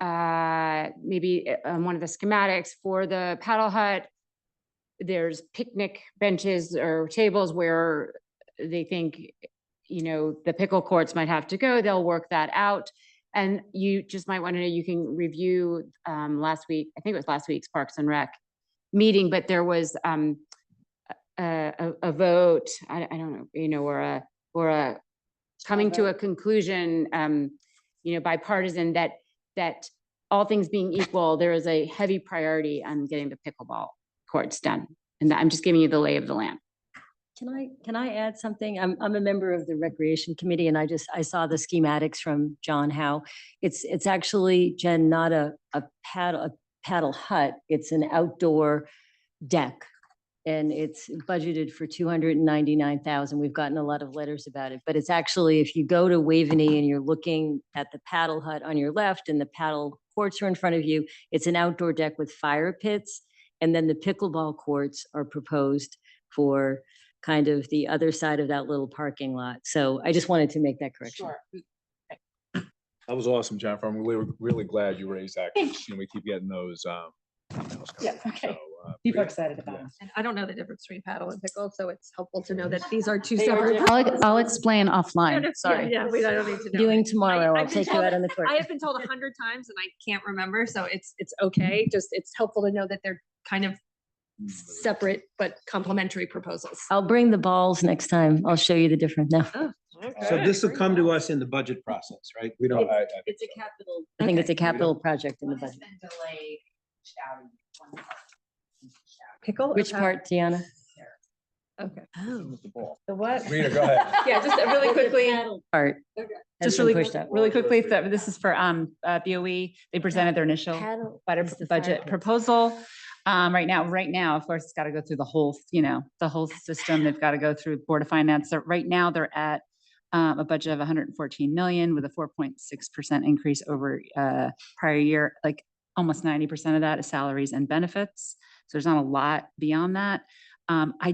S7: one of the schematics for the paddle hut, there's picnic benches or tables where they think, the pickle courts might have to go. They'll work that out. And you just might want to know, you can review last week, I think it was last week's Parks and Rec meeting, but there was a vote, I don't know, or a coming to a conclusion, bipartisan that all things being equal, there is a heavy priority on getting the pickleball courts done. And I'm just giving you the lay of the land.
S2: Can I add something? I'm a member of the Recreation Committee, and I saw the schematics from John Howe. It's actually, Jen, not a paddle hut. It's an outdoor deck, and it's budgeted for $299,000. We've gotten a lot of letters about it, but it's actually, if you go to Waveney and you're looking at the paddle hut on your left and the paddle courts are in front of you, it's an outdoor deck with fire pits, and then the pickleball courts are proposed for kind of the other side of that little parking lot. So I just wanted to make that correction.
S18: That was awesome, Jennifer. I'm really glad you raised that. 'Cause, we keep getting those. Emails coming.
S12: Okay.
S18: So,
S12: People
S18: are
S12: excited about it. And I don't know the difference between paddle and pickle, so it's helpful to know that these are two
S2: They are
S12: separate.
S2: different.
S15: I'll explain offline. Sorry.
S12: Yeah, I don't need to know.
S2: Doing tomorrow, I'll
S12: I've been
S2: take you
S12: told
S2: out
S12: it-
S2: on the court.
S12: I have been told 100 times and I can't remember, so it's okay. Just, it's helpful to know that they're kind of separate but complementary proposals.
S2: I'll bring the balls next time. I'll show you the difference now.
S17: So this will come to us in the budget process, right? We don't.
S2: It's a capital. I think it's a capital project in the budget.
S8: Delayed.
S12: Pickle? or
S2: Which
S12: paddle?
S2: part, Deanna?
S12: Okay.
S15: The what?
S18: Rita, go ahead.
S12: Yeah, just really quickly.
S2: Part.
S15: Just really quickly, this is for BOE. They presented their initial budget proposal. Right now, of course, it's got to go through the whole, the whole system. They've got to go through Board of Finance. So right now they're at a budget of 114 million with a 4.6% increase over prior year. Like almost 90% of that is salaries and benefits. So there's not a lot beyond that. I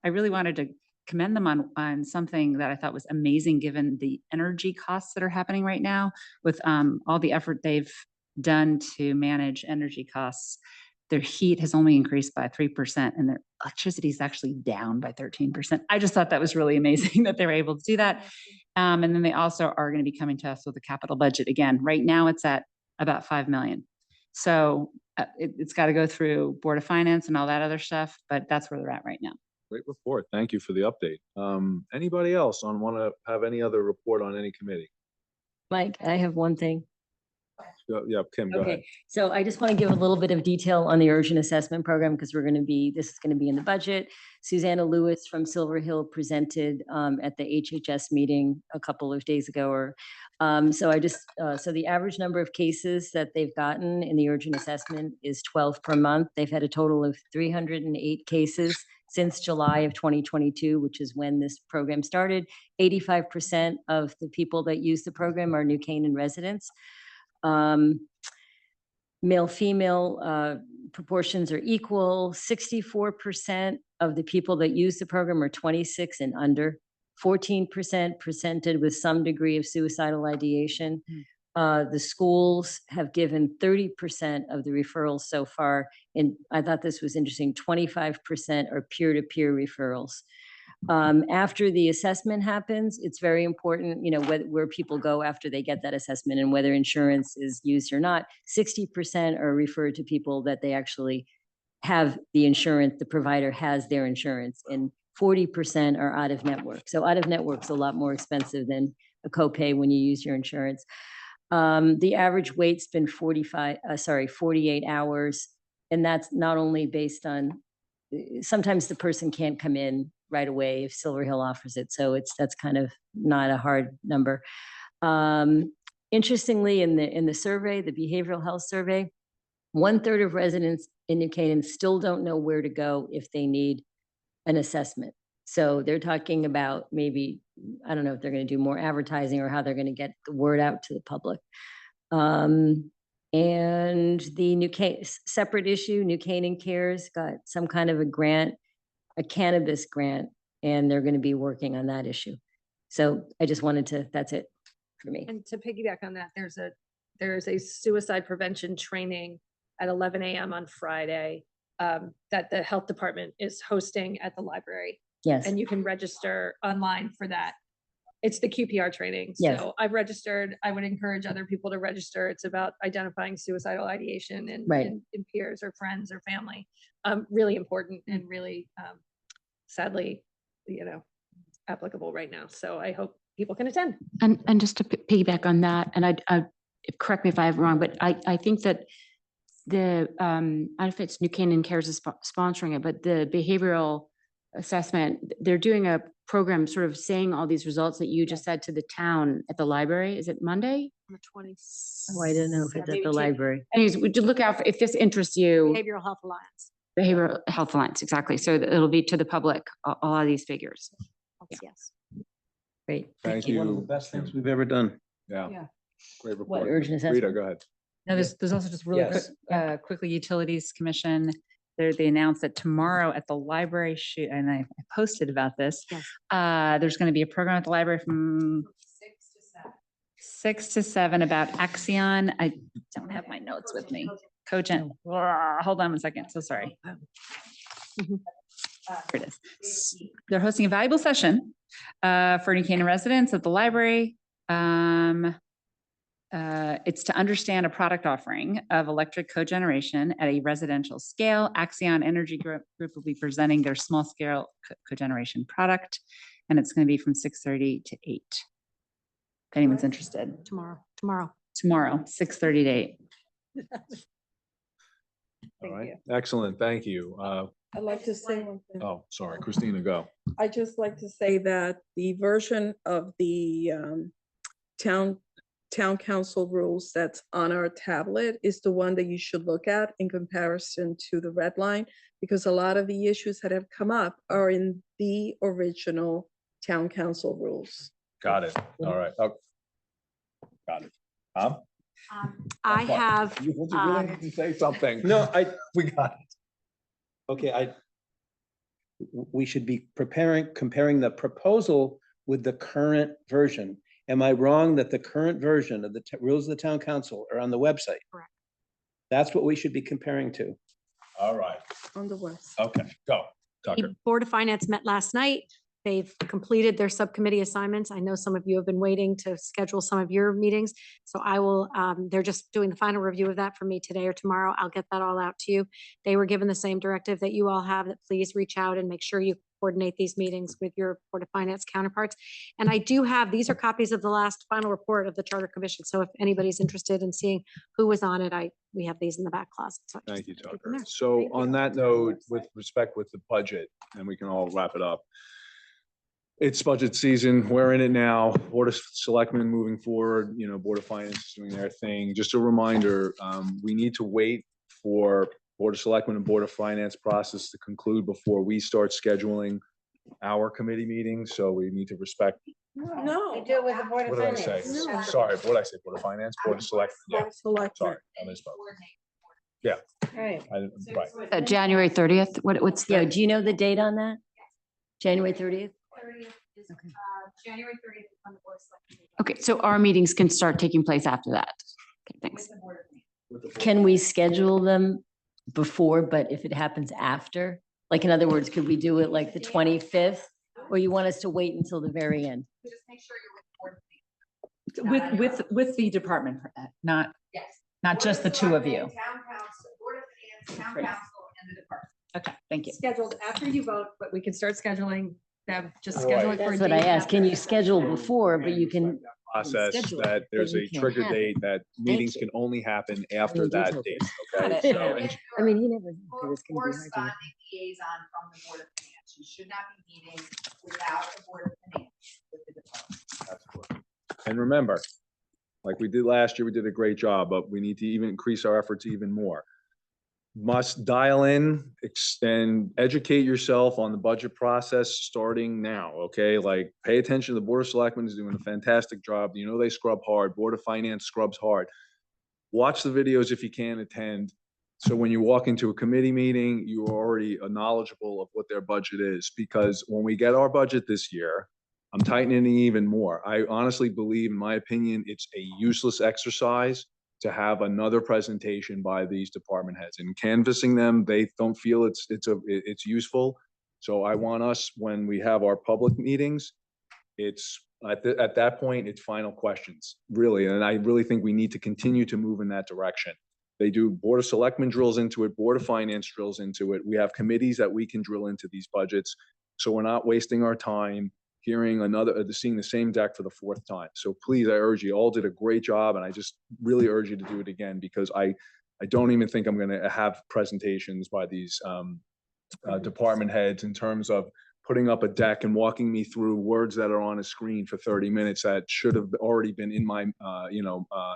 S15: really wanted to commend them on something that I thought was amazing, given the energy costs that are happening right now with all the effort they've done to manage energy costs. Their heat has only increased by 3% and their electricity is actually down by 13%. I just thought that was really amazing that they were able to do that. And then they also are going to be coming to us with a capital budget. Again, right now it's at about 5 million. So it's got to go through Board of Finance and all that other stuff, but that's where they're at right now.
S18: Great report. Thank you for the update. Anybody else want to have any other report on any committee?
S2: Mike, I have one thing.
S18: Yeah, Kim, go ahead.
S2: Okay, so I just want to give a little bit of detail on the urgent assessment program because this is going to be in the budget. Susanna Lewis from Silver Hill presented at the HHS meeting a couple of days ago. So the average number of cases that they've gotten in the urgent assessment is 12 per month. They've had a total of 308 cases since July of 2022, which is when this program started. 85% of the people that use the program are New Canaan residents. Male-female proportions are equal. 64% of the people that use the program are 26 and under. 14% presented with some degree of suicidal ideation. The schools have given 30% of the referrals so far. And I thought this was interesting, 25% are peer-to-peer referrals. After the assessment happens, it's very important, where people go after they get that assessment and whether insurance is used or not. 60% are referred to people that they actually have the insurance, the provider has their insurance, and 40% are out of network. So out of network's a lot more expensive than a copay when you use your insurance. The average wait's been 48 hours. And that's not only based on, sometimes the person can't come in right away if Silver Hill offers it. So that's kind of not a hard number. Interestingly, in the survey, the behavioral health survey, 1/3 of residents in New Canaan still don't know where to go if they need an assessment. So they're talking about maybe, I don't know if they're going to do more advertising or how they're going to get the word out to the public. And the separate issue, New Canaan Cares got some kind of a grant, a cannabis grant, and they're going to be working on that issue. So I just wanted to, that's it for me.
S12: And to piggyback on that, there's a suicide prevention training at 11 a.m. on Friday that the health department is hosting at the library.
S2: Yes.
S12: And you can register online for that. It's the QPR training.
S2: Yes.
S12: So I've registered. I would encourage other people to register. It's about identifying suicidal ideation in,
S2: Right.
S12: in peers or friends or family. Really important and really sadly, applicable right now. So I hope people can attend.
S7: And just to piggyback on that, and I correct me if I'm wrong, but I think that the, I don't know if it's New Canaan Cares is sponsoring it, but the behavioral assessment, they're doing a program sort of saying all these results that you just said to the town at the library. Is it Monday?
S12: On the 20th.
S2: Oh, I don't know if it's at the library.
S7: Anyways, would you look out for, if this interests you,
S13: Behavioral Health Alliance.
S7: Behavioral Health Alliance, exactly. So that it'll be to the public, a lot of these figures.
S13: Yes.
S2: Great.
S18: Thank
S17: One of the
S18: you.
S17: best things we've ever done.
S18: Yeah.
S12: Yeah.
S18: Great report.
S2: urgent
S18: Rita,
S2: assessment?
S18: go ahead.
S15: No, there's also just really quick,
S17: Yes.
S15: quickly Utilities Commission. They announced that tomorrow at the library shoot, and I posted about this.
S13: Yes.
S15: There's going to be a program at the library from 6 to 7 about Axion. I don't have my notes with me. Cogent. Hold on one second. So sorry. Here it is. They're hosting a valuable session for New Canaan residents at the library. It's to understand a product offering of electric cogeneration at a residential scale. Axion Energy Group will be presenting their small scale cogeneration product, and it's going to be from 6:30 to 8. If anyone's interested.
S13: Tomorrow.
S15: Tomorrow, 6:30 to 8.
S18: All right. Excellent. Thank you.
S3: I'd like to say one thing.
S18: Oh, sorry, Christina, go.
S3: I just like to say that the version of the town council rules that's on our tablet is the one that you should look at in comparison to the red line, because a lot of the issues that have come up are in the original town council rules.
S18: Got it. All right. Oh. Got it. Tom?
S13: I have,
S18: You really need to say something.
S17: No,
S18: We got it.
S17: okay, we should be comparing the proposal with the current version. Am I wrong that the current version of the rules of the town council are on the website?
S13: Correct.
S17: That's what we should be comparing to.
S18: All right.
S3: On the west.
S18: Okay, go. Tucker.
S13: the Board of Finance met last night. They've completed their subcommittee assignments. I know some of you have been waiting to schedule some of your meetings. So I will, they're just doing the final review of that for me today or tomorrow. I'll get that all out to you. They were given the same directive that you all have, that please reach out and make sure you coordinate these meetings with your Board of Finance counterparts. And I do have, these are copies of the last final report of the Charter Commission. So if anybody's interested in seeing who was on it, we have these in the back closet. So I
S18: Thank you,
S13: just take it from
S18: Tucker.
S13: there.
S18: So on that note, with respect with the budget, and we can all wrap it up. It's budget season. We're in it now. Board of Selectmen moving forward, Board of Finance is doing their thing. Just a reminder, we need to wait for Board of Selectmen and Board of Finance process to conclude before we start scheduling our committee meetings. So we need to respect.
S3: No.
S6: We do it with the Board of
S18: What did I
S6: Finance.
S18: say?
S3: No.
S18: Sorry, what did I say? Board of Finance, Board of Selectmen. Yeah,
S3: Select.
S18: sorry, I misspoke. Yeah.
S6: Right.
S18: Right.
S7: January 30th, what's
S2: Yeah,
S7: the,
S2: do you know the date on that? January 30th?
S8: 30th is, January 30th is when the board selected.
S7: okay, so our meetings can start taking place after that. Okay, thanks.
S8: With the board of Finance.
S2: Can we schedule them before, but if it happens after? Like, in other words, could we do it like the 25th? Or you want us to wait until the very end?
S8: Just make sure you're with board of Finance.
S15: With the department, not
S8: Yes.
S15: not just the two of you.
S8: Town council, Board of Finance, town
S15: Great.
S8: council, and the department.
S15: Okay, thank you.
S12: Scheduled after you vote, but we can start scheduling them, just
S18: Right.
S12: schedule it for a
S2: That's what I
S12: date
S2: asked. Can you
S12: after.
S2: schedule before, but you can,
S18: Process
S2: schedule it,
S18: that
S2: but
S18: there's
S2: you
S18: a
S2: can't
S18: trigger
S2: have it.
S18: date that meetings can only happen after
S2: you do
S18: that
S2: tell
S18: date.
S2: us.
S18: Okay,
S2: Got it.
S18: so, and
S2: I mean, you never, this can be hard to.
S8: Corresponding liaison from the Board of Finance. You should not be meeting without the Board of Finance with the department.
S18: Absolutely. And remember, Like we did last year, we did a great job, but we need to even increase our efforts even more. Must dial in and educate yourself on the budget process starting now, okay? Like pay attention. The Board of Selectmen is doing a fantastic job. You know, they scrub hard. Board of Finance scrubs hard. Watch the videos if you can attend. So when you walk into a committee meeting, you are already knowledgeable of what their budget is, because when we get our budget this year, I'm tightening even more. I honestly believe, in my opinion, it's a useless exercise to have another presentation by these department heads, and canvassing them. They don't feel it's useful. So I want us, when we have our public meetings, it's at that point, it's final questions, really. And I really think we need to continue to move in that direction. They do Board of Selectmen drills into it, Board of Finance drills into it. We have committees that we can drill into these budgets. So we're not wasting our time seeing the same deck for the fourth time. So please, I urge you, all did a great job, and I just really urge you to do it again, because I don't even think I'm going to have presentations by these department heads in terms of putting up a deck and walking me through words that are on a screen for 30 minutes that should have already been in my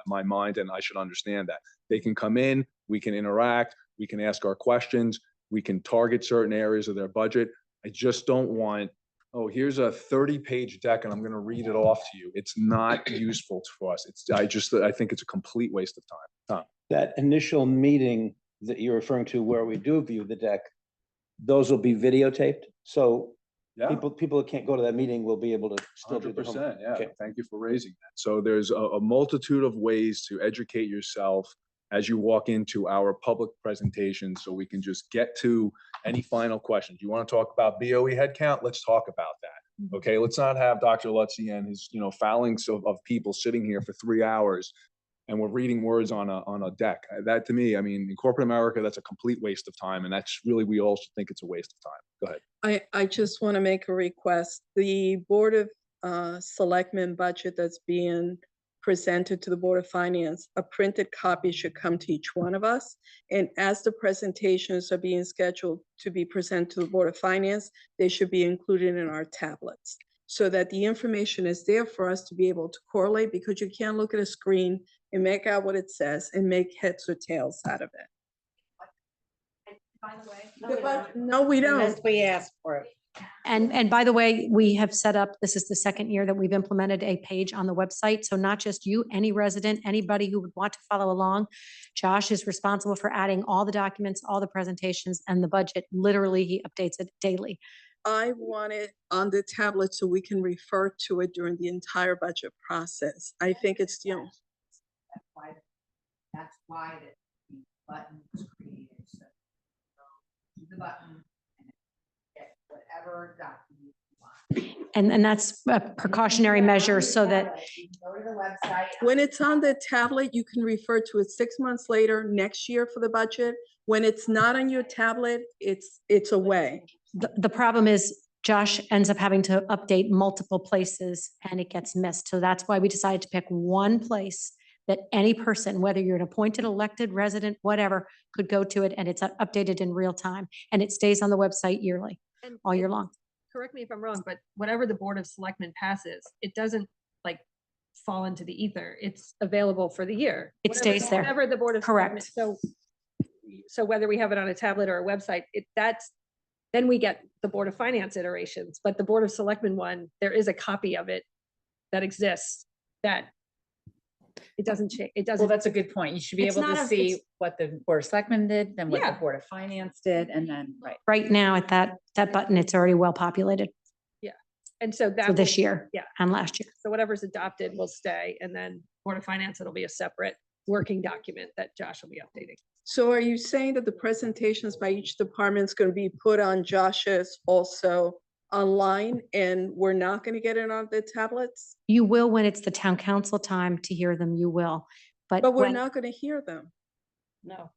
S18: my mind, and I should understand that. They can come in, we can interact, we can ask our questions, we can target certain areas of their budget. I just don't want, oh, here's a 30-page deck and I'm going to read it off to you. It's not useful for us. I think it's a complete waste of time.
S17: That initial meeting that you're referring to where we do view the deck, those will be videotaped. So people that can't go to that meeting will be able to still do the
S18: 100%.
S17: homework.
S18: Yeah.
S17: Okay.
S18: Thank you for raising that. So there's a multitude of ways to educate yourself as you walk into our public presentation, so we can just get to any final questions. You want to talk about BOE headcount? Let's talk about that. Okay, let's not have Dr. Lutzy and his phalanx of people sitting here for 3 hours and we're reading words on a deck. That, to me, I mean, in corporate America, that's a complete waste of time, and that's really, we all should think it's a waste of time. Go ahead.
S3: I just want to make a request. The Board of Selectmen budget that's being presented to the Board of Finance, a printed copy should come to each one of us. And as the presentations are being scheduled to be presented to the Board of Finance, they should be included in our tablets, so that the information is there for us to be able to correlate, because you can't look at a screen and make out what it says and make heads or tails out of it.
S12: By the way.
S3: No, we don't.
S6: Unless we ask for it.
S13: And by the way, we have set up, this is the second year that we've implemented a page on the website. So not just you, any resident, anybody who would want to follow along. Josh is responsible for adding all the documents, all the presentations, and the budget. Literally, he updates it daily.
S3: I want it on the tablet so we can refer to it during the entire budget process. I think it's,
S8: That's why the button was created. So use the button and get whatever document you want.
S13: And that's a precautionary measure so that
S8: Go to the website.
S3: when it's on the tablet, you can refer to it 6 months later, next year for the budget. When it's not on your tablet, it's away.
S13: the problem is Josh ends up having to update multiple places and it gets missed. So that's why we decided to pick one place that any person, whether you're an appointed, elected, resident, whatever, could go to it, and it's updated in real time. And it stays on the website yearly, all year long.
S12: Correct me if I'm wrong, but whatever the Board of Selectmen passes, it doesn't like fall into the ether. It's available for the year.
S13: It stays there.
S12: Whatever the Board of
S13: Correct.
S12: Selectmen. So whether we have it on a tablet or a website, then we get the Board of Finance iterations, but the Board of Selectmen one, there is a copy of it that exists that it doesn't change. It doesn't.
S15: Well, that's a good point. You should be
S13: It's
S15: able
S13: not
S15: to
S13: a-
S15: see
S13: it's-
S15: what the Board of Selectmen did, then what the
S12: Yeah.
S15: Board of Finance did, and then, right.
S13: Right now at that button, it's already well populated
S12: And so that.
S13: for this year
S12: Yeah.
S13: and last year.
S12: So whatever's adopted will stay, and then Board of Finance, it'll be a separate working document that Josh will be updating.
S3: So are you saying that the presentations by each department is going to be put on Josh's also online, and we're not going to get it on the tablets?
S13: You will when it's the town council time to hear them, you will.
S3: But we're
S13: when
S3: not going to hear them.
S12: No.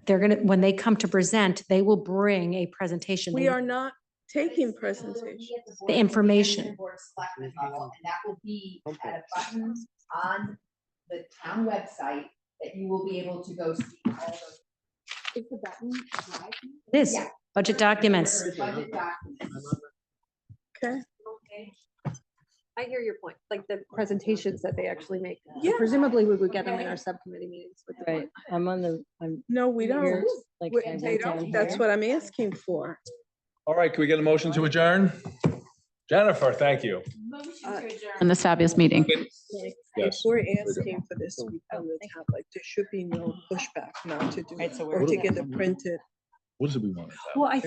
S13: They're gonna, when they come to present, they will bring a presentation.
S3: We
S13: They-
S3: are not taking presentations.
S13: The information.
S8: Board of Selectmen level, and that will be at a button on the town website that you will be able to go see all those. Is the button live?
S13: It is,
S8: Yeah.
S13: budget documents.
S8: Budget documents.
S3: Okay.
S20: I hear your point, like the presentations that they actually make.
S3: Yeah.
S20: Presumably we would get them in our subcommittee meetings with the board.
S2: Right, I'm.
S3: No, we
S2: here,
S3: don't.
S2: like,
S3: We-
S2: I
S3: They
S2: went down
S3: don't. That's
S2: here.
S3: what I'm asking for.
S1: All right, can we get a motion to adjourn? Jennifer, thank you.
S7: In this fabulous meeting.
S3: If
S1: Yes.
S3: we're asking for this to be on the tablet, there should be no pushback not to do
S15: Right,
S3: it
S15: so
S3: or
S15: we're-
S3: to get it printed.
S1: What does it we want?
S20: Well, I